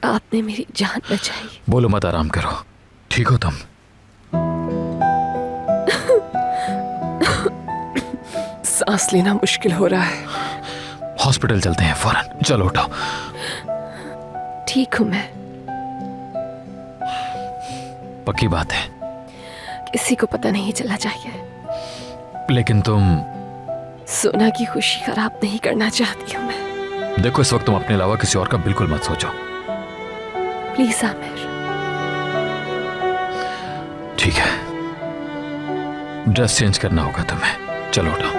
आपने मेरी जान बचाई। बोलो मत, आराम करो। ठीक हो तुम? सांस लेना मुश्किल हो रहा है। हॉस्पिटल चलते हैं फौरन। चलो उठो। ठीक हूं मैं। पक्की बात है? किसी को पता नहीं चलना चाहिए। लेकिन तुम सोना की खुशी खराब नहीं करना चाहती हूँ मैं। देखो, इस वक्त तुम अपने अलावा किसी और का बिल्कुल मत सोचो। प्लीज आमिर। ठीक है, ड्रेस चेंज करना होगा तुम्हें। चलो उठो।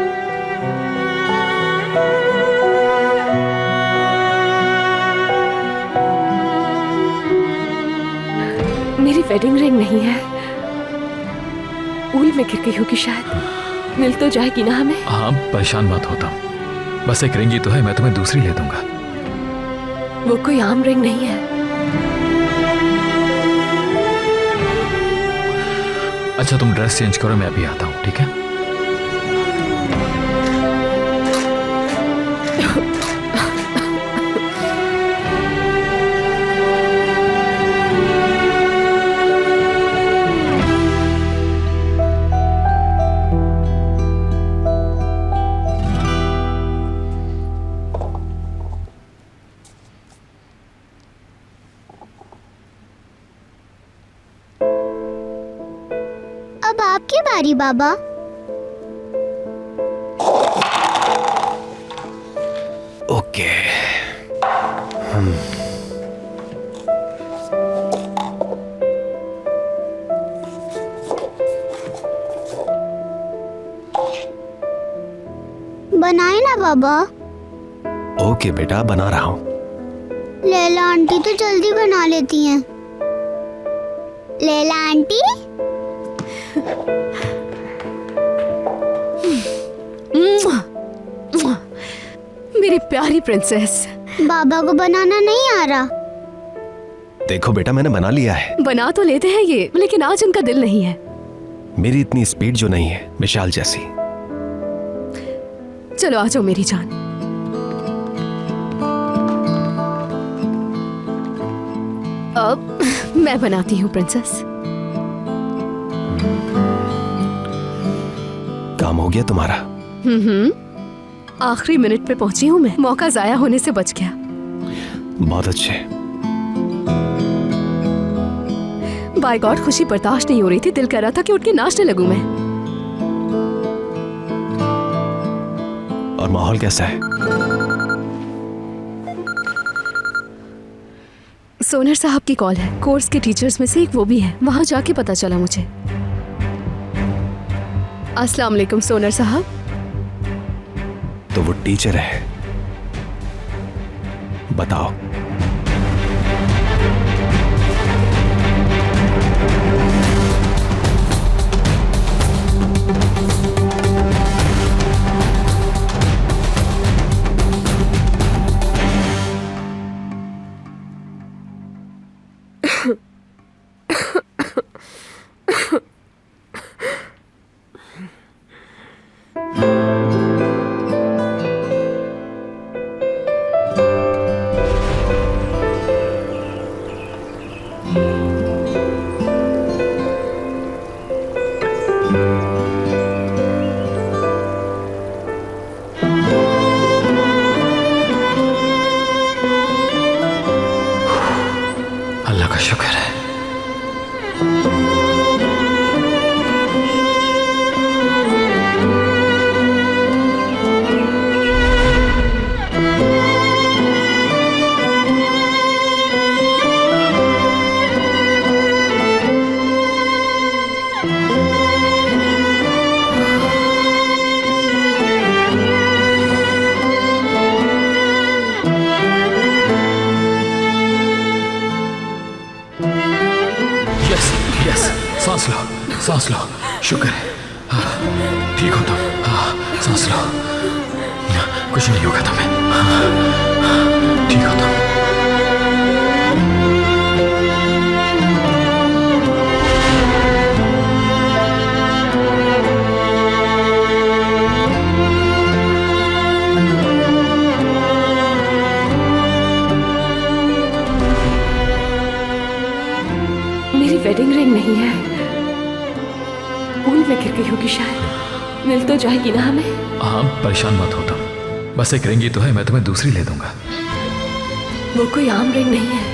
मेरी वेडिंग रिंग नहीं है, ऊल में गिर गई होगी शायद। मिल तो जाएगी ना हमें? हाँ, परेशान मत हो तुम। बस एक रिंग ही तो है, मैं तुम्हें दूसरी ले दूंगा। वो कोई आम रिंग नहीं है। अच्छा, तुम ड्रेस चेंज करो, मैं अभी आता हूँ। ठीक है? अब आपकी बारी बाबा। बनाए ना बाबा। ओके बेटा, बना रहा हूँ। लैला आंटी तो जल्दी बना लेती हैं। लैला आंटी। मेरी प्यारी प्रिंसेस। बाबा को बनाना नहीं आ रहा। देखो बेटा, मैंने बना लिया है। बना तो लेते हैं ये, लेकिन आज उनका दिल नहीं है। मेरी इतनी स्पीड जो नहीं है विशाल जैसी। चलो आ जाओ मेरी जान। अब मैं बनाती हूँ प्रिंसेस। काम हो गया तुम्हारा? आखिरी मिनट पे पहुंची हूँ मैं। मौका जाया होने से बच गया। बहुत अच्छे। बाय गॉड, खुशी बर्दाश्त नहीं हो रही थी। दिल कर रहा था कि उठ के नाचने लगूं मैं। और माहौल कैसा है? सोनर साहब की कॉल है। कोर्स के टीचर्स में से एक वो भी है। वहां जाके पता चला मुझे। अस्सलाम वालेकुम सोनर साहब। तो वो टीचर है, बताओ। अल्लाह का शुक्र है। सांस लो, सांस लो। शुक्र है। ठीक हो तुम। सांस लो, कुछ नहीं होगा तुम्हें। ठीक हो तुम। मेरी वेडिंग रिंग नहीं है। पूल में गिर गई होगी शायद। मिल तो जाएगी ना हमें। हाँ, परेशान मत हो तुम। बस एक रिंग ही तो है, मैं तुम्हें दूसरी ले दूंगा। वो कोई आम रिंग नहीं है।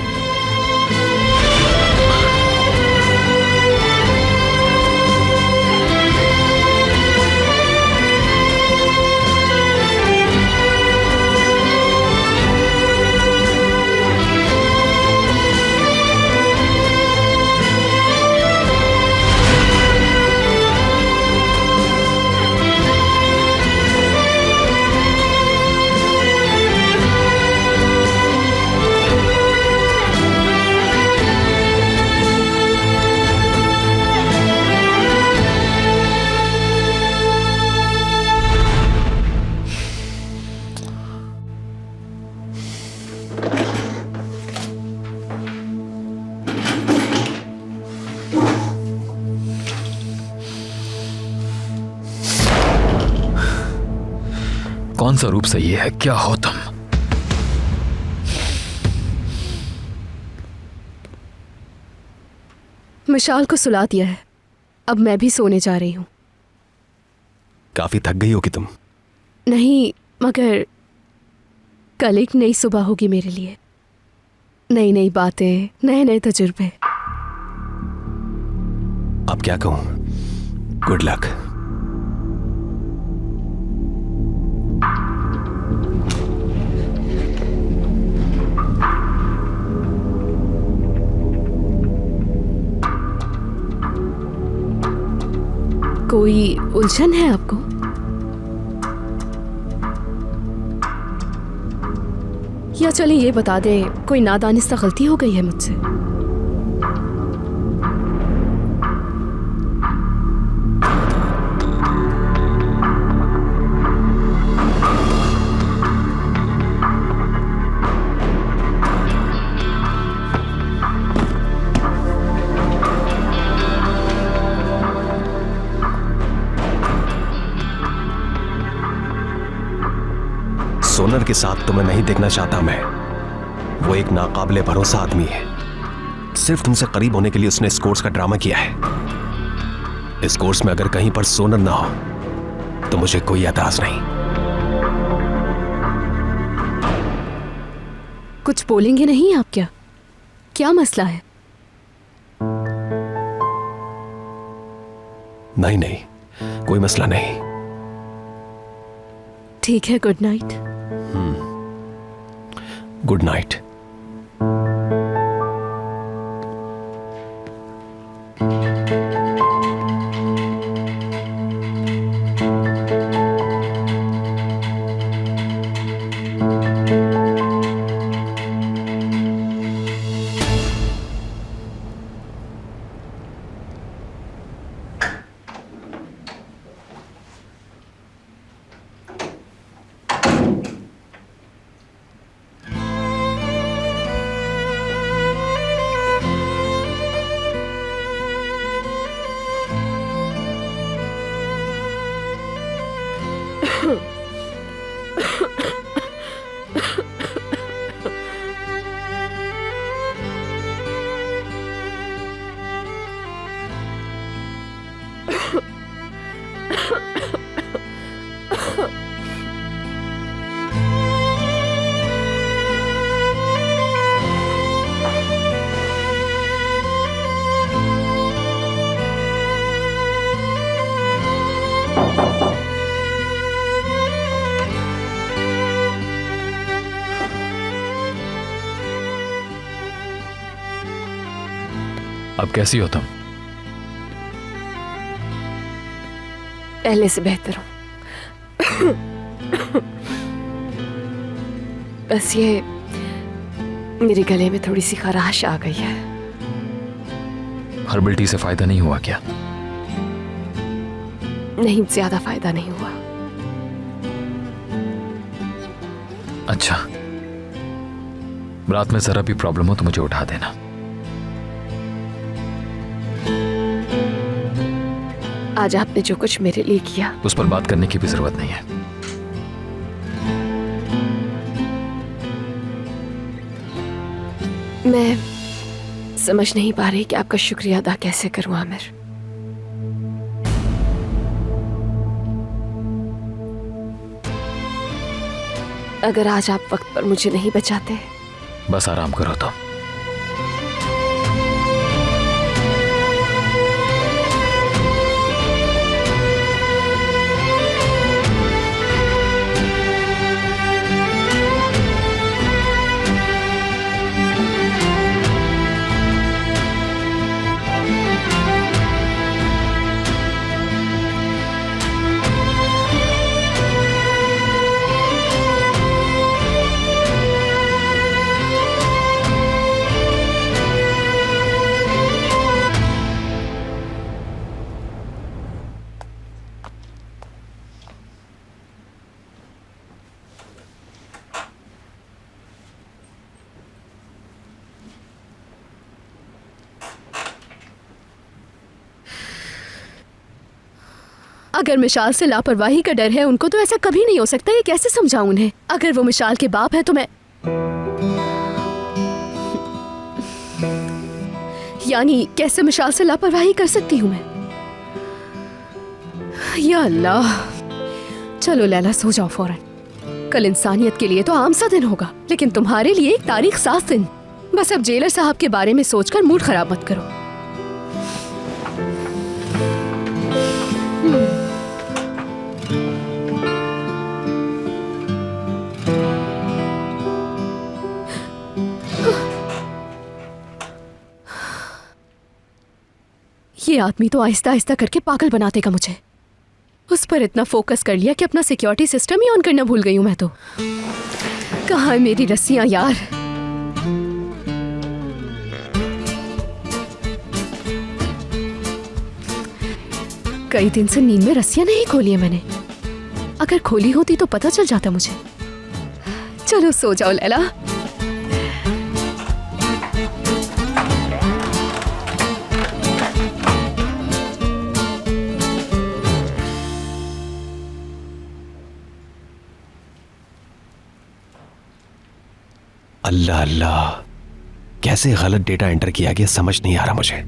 कौन सा रूप सही है? क्या हो तुम? मिशाल को सुला दिया है। अब मैं भी सोने जा रही हूँ। काफी थक गई हो कि तुम? नहीं, मगर कल एक नई सुबह होगी मेरे लिए। नई नई बातें, नए नए तजुर्बे। अब क्या कहूँ? Good luck. कोई उलझन है आपको? या चलिए ये बता दें, कोई नादानिस्ता गलती हो गई है मुझसे? सोनर के साथ तुम्हें नहीं देखना चाहता मैं। वो एक नाकाबिले भरोसा आदमी है। सिर्फ तुमसे करीब होने के लिए उसने इस कोर्स का ड्रामा किया है। इस कोर्स में अगर कहीं पर सोनर ना हो तो मुझे कोई एतराज नहीं। कुछ बोलेंगे नहीं आप? क्या मसला है? नहीं नहीं, कोई मसला नहीं। ठीक है, गुड नाइट। Good night. अब कैसी हो तुम? पहले से बेहतर हूं। बस ये मेरे गले में थोड़ी सी खराश आ गई है। हर्बल टी से फायदा नहीं हुआ क्या? नहीं, ज्यादा फायदा नहीं हुआ। अच्छा, रात में जरा भी प्रॉब्लम हो तो मुझे उठा देना। आज आपने जो कुछ मेरे लिए किया, उस पर बात करने की भी जरूरत नहीं है। मैं समझ नहीं पा रही कि आपका शुक्रिया अदा कैसे करूं आमिर। अगर आज आप वक्त पर मुझे नहीं बचाते। बस आराम करो तो। अगर मिशाल से लापरवाही का डर है उनको, तो ऐसा कभी नहीं हो सकता। ये कैसे समझाऊं उन्हें? अगर वो मिशाल के बाप है तो मैं यानी कैसे मिशाल से लापरवाही कर सकती हूं मैं? या अल्लाह। चलो लैला, सो जाओ फौरन। कल इंसानियत के लिए तो आम सा दिन होगा, लेकिन तुम्हारे लिए एक तारीख साज दिन। बस अब जेलर साहब के बारे में सोचकर मूड खराब मत करो। ये आदमी तो आहिस्ता आहिस्ता करके पागल बना देगा मुझे। उस पर इतना फोकस कर लिया कि अपना सिक्योरिटी सिस्टम ही ऑन करना भूल गई हूँ मैं तो। कहाँ है मेरी रस्सियां यार? कई दिन से नींद में रस्सियां नहीं खोली है मैंने। अगर खोली होती तो पता चल जाता मुझे। चलो सो जाओ लैला। अल्लाह अल्लाह, कैसे गलत डेटा एंटर किया गया समझ नहीं आ रहा मुझे।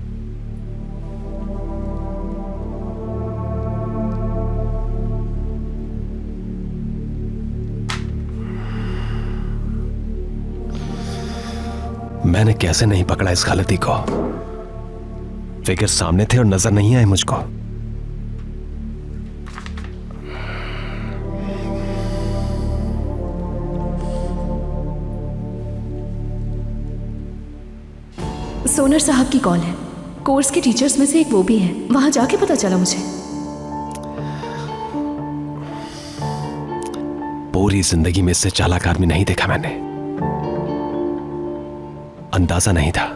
मैंने कैसे नहीं पकड़ा इस गलती को? फिगर सामने थे और नजर नहीं आए मुझको। सोनर साहब की कॉल है। कोर्स के टीचर्स में से एक वो भी है। वहां जाके पता चला मुझे। पूरी जिंदगी में इससे चालाक आदमी नहीं देखा मैंने। अंदाजा नहीं था।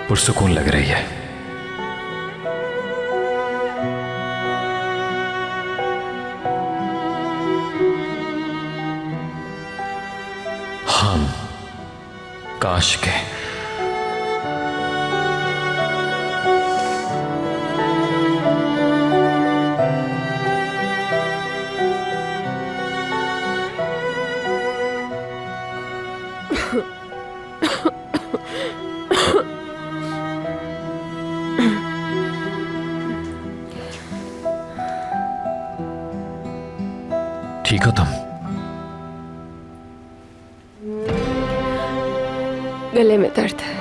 पुरसुकून लग रही है। हम काश के ठीक हो तुम? गले में दर्द है।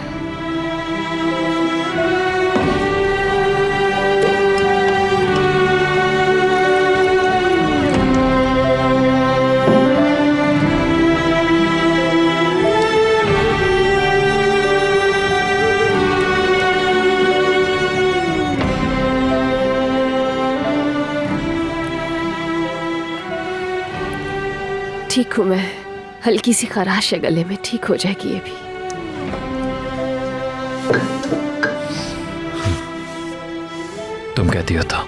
ठीक हूँ मैं। हल्की सी खराश है गले में, ठीक हो जाएगी ये भी। तुम कहती हो तो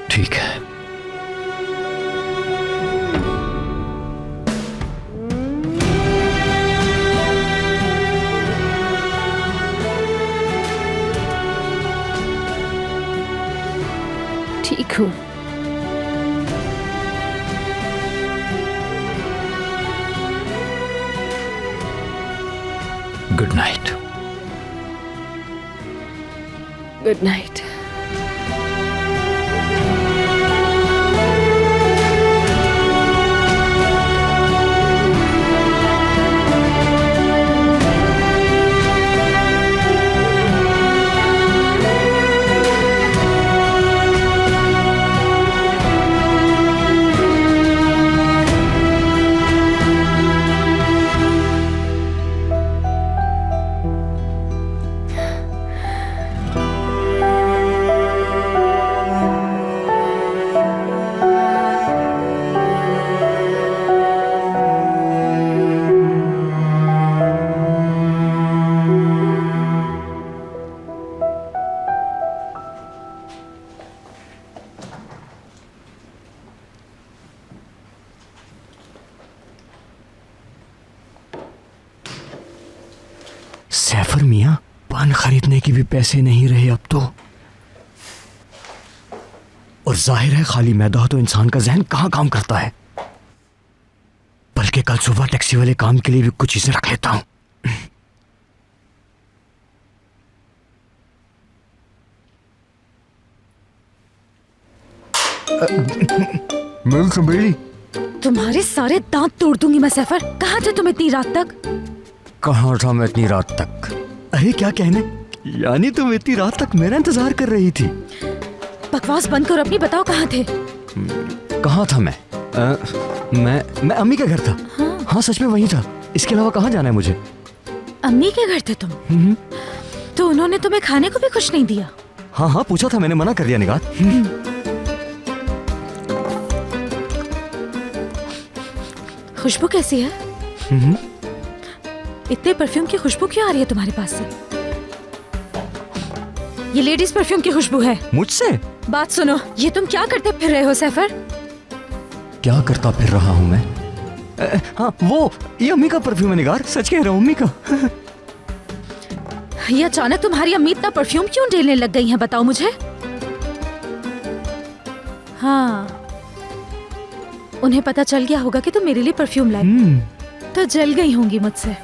ठीक है। ठीक हूँ। Good night. Good night. सैफर मियाँ, पान खरीदने के भी पैसे नहीं रहे अब तो। और जाहिर है खाली मैदा हो तो इंसान का जहन कहाँ काम करता है। बल्कि कल सुबह टैक्सी वाले काम के लिए भी कुछ चीजें रख लेता हूँ। मिल्क बेटी, तुम्हारे सारे दांत तोड़ दूंगी मैं सैफर। कहाँ थे तुम इतनी रात तक? कहाँ था मैं इतनी रात तक? अरे क्या कहने, यानी तुम इतनी रात तक मेरा इंतजार कर रही थी? बकवास बंद करो अपनी, बताओ कहाँ थे? कहाँ था मैं? मैं अम्मी के घर था। हाँ सच में वही था, इसके अलावा कहाँ जाना है मुझे? अम्मी के घर थे तुम? तो उन्होंने तुम्हें खाने को भी कुछ नहीं दिया? हाँ पूछा था मैंने, मना कर दिया निगात। खुशबू कैसी है? इतने परफ्यूम की खुशबू क्यों आ रही है तुम्हारे पास से? ये लेडीज परफ्यूम की खुशबू है। मुझसे? बात सुनो, ये तुम क्या करते फिर रहे हो सैफर? क्या करता फिर रहा हूँ मैं? हाँ वो ये अम्मी का परफ्यूम है निगार, सच कह रहा हूँ, अम्मी का। ये अचानक तुम्हारी अम्मी इतना परफ्यूम क्यों डेलने लग गई हैं, बताओ मुझे। हाँ, उन्हें पता चल गया होगा कि तुम मेरे लिए परफ्यूम लाई, तो जल गई होंगी मुझसे।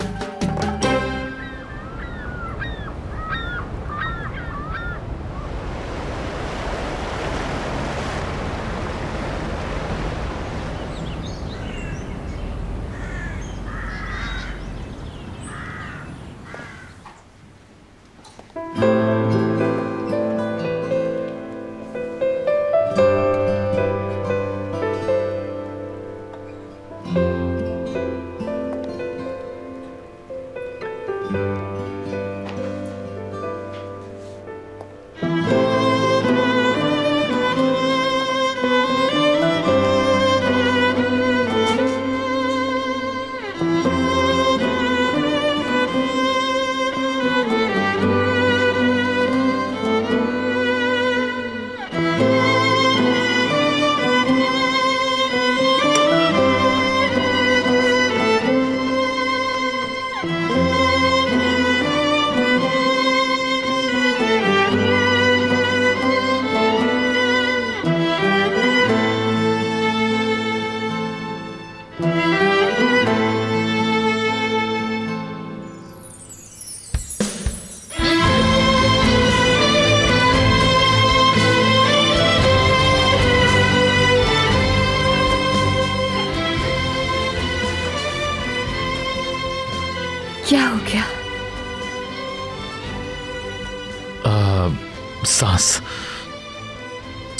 क्या हो गया?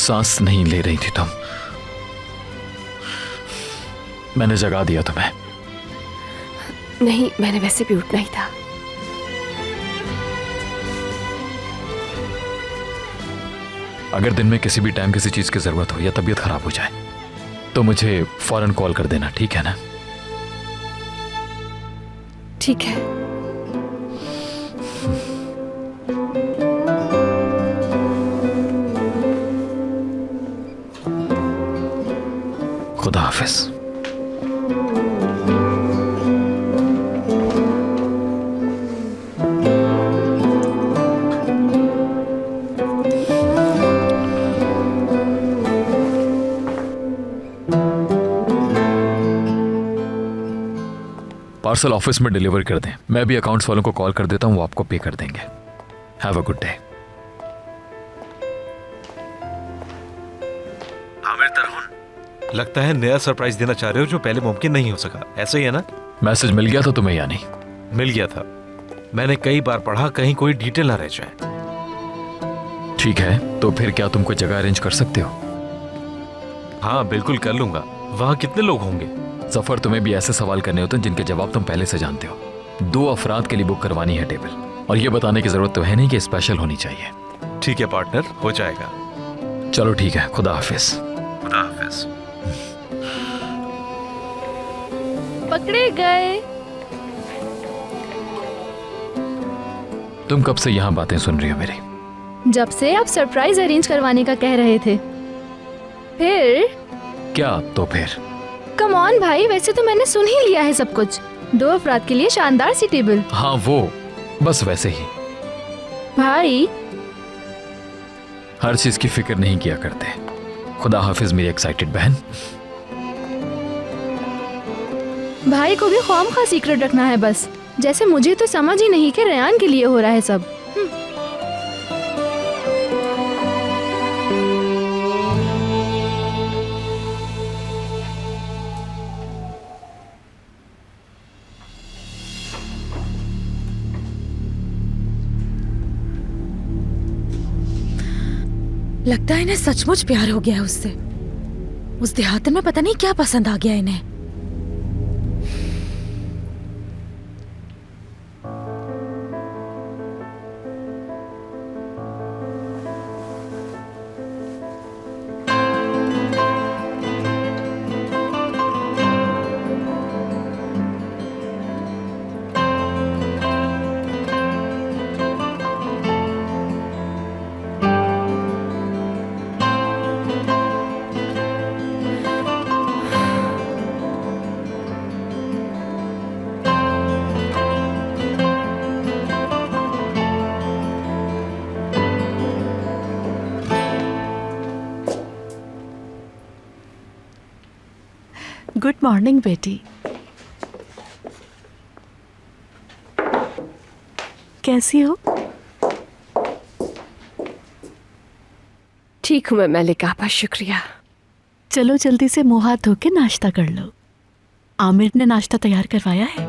सांस नहीं ले रही थी तुम, मैंने जगा दिया तुम्हें। नहीं, मैंने वैसे भी उठना ही था। अगर दिन में किसी भी टाइम किसी चीज की जरूरत हो या तबीयत खराब हो जाए तो मुझे फौरन कॉल कर देना, ठीक है ना? ठीक है। खुदा हाफिज। पार्सल ऑफिस में डिलीवर कर दें, मैं भी अकाउंट्स वालों को कॉल कर देता हूं, वो आपको पे कर देंगे। Have a good day. Aamir तरहुन, लगता है नया सरप्राइज देना चाह रहे हो जो पहले मुमकिन नहीं हो सका, ऐसा ही है ना? मैसेज मिल गया था तुम्हें या नहीं? मिल गया था, मैंने कई बार पढ़ा, कहीं कोई डिटेल ना रह जाए। ठीक है, तो फिर क्या तुम कोई जगह अरेंज कर सकते हो? हाँ बिल्कुल कर लूंगा। वहाँ कितने लोग होंगे? जफर, तुम्हें भी ऐसे सवाल करने होते हैं जिनके जवाब तुम पहले से जानते हो। 2 अफराद के लिए बुक करवानी है टेबल, और ये बताने की जरूरत तो है नहीं कि स्पेशल होनी चाहिए। ठीक है पार्टनर, हो जाएगा। चलो ठीक है, खुदा हाफिज। खुदा हाफिज। पकड़े गए। तुम कब से यहाँ बातें सुन रही हो मेरी? जब से आप सरप्राइज अरेंज करवाने का कह रहे थे। फिर क्या तो फिर? कम ऑन भाई, वैसे तो मैंने सुन ही लिया है सब कुछ। 2 अफराद के लिए शानदार सी टेबल। हाँ वो बस वैसे ही। भाई हर चीज की फिक्र नहीं किया करते, खुदा हाफिज मेरी एक्साइटेड बहन। भाई को भी ख्वामखा सीक्रेट रखना है बस। जैसे मुझे तो समझ ही नहीं कि रेयान के लिए हो रहा है सब। लगता है इन्हें सचमुच प्यार हो गया है उससे। उस देहातन में पता नहीं क्या पसंद आ गया इन्हें। गुड मॉर्निंग बेटी। कैसी हो? ठीक हूँ मैं मलिका आपा, शुक्रिया। चलो जल्दी से मुंह हाथ धो के नाश्ता कर लो। आमिर ने नाश्ता तैयार करवाया है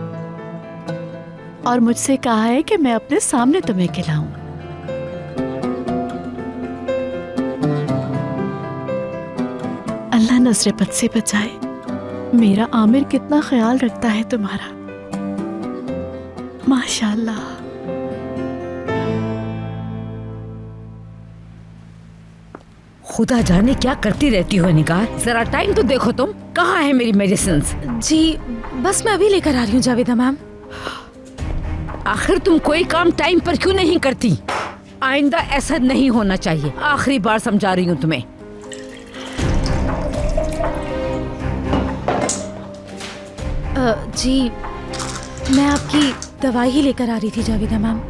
और मुझसे कहा है कि मैं अपने सामने तुम्हें खिलाऊं। अल्लाह नजरबद से बचाए। मेरा आमिर कितना ख्याल रखता है तुम्हारा, माशाल्लाह। खुदा जाने क्या करती रहती हो निगार। जरा टाइम तो देखो तुम। कहाँ है मेरी मेडिसिन? जी बस मैं अभी लेकर आ रही हूँ जावेदा मैम। आखिर तुम कोई काम टाइम पर क्यों नहीं करती? आइंदा ऐसा नहीं होना चाहिए। आखिरी बार समझा रही हूँ तुम्हें। जी मैं आपकी दवाई ही लेकर आ रही थी जावेदा मैम।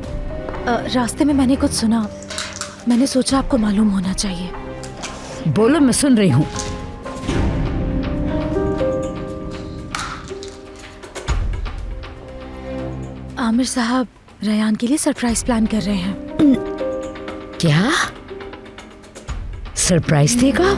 रास्ते में मैंने कुछ सुना, मैंने सोचा आपको मालूम होना चाहिए। बोलो, मैं सुन रही हूँ। आमिर साहब रेयान के लिए सरप्राइज प्लान कर रहे हैं। क्या सरप्राइज देगा?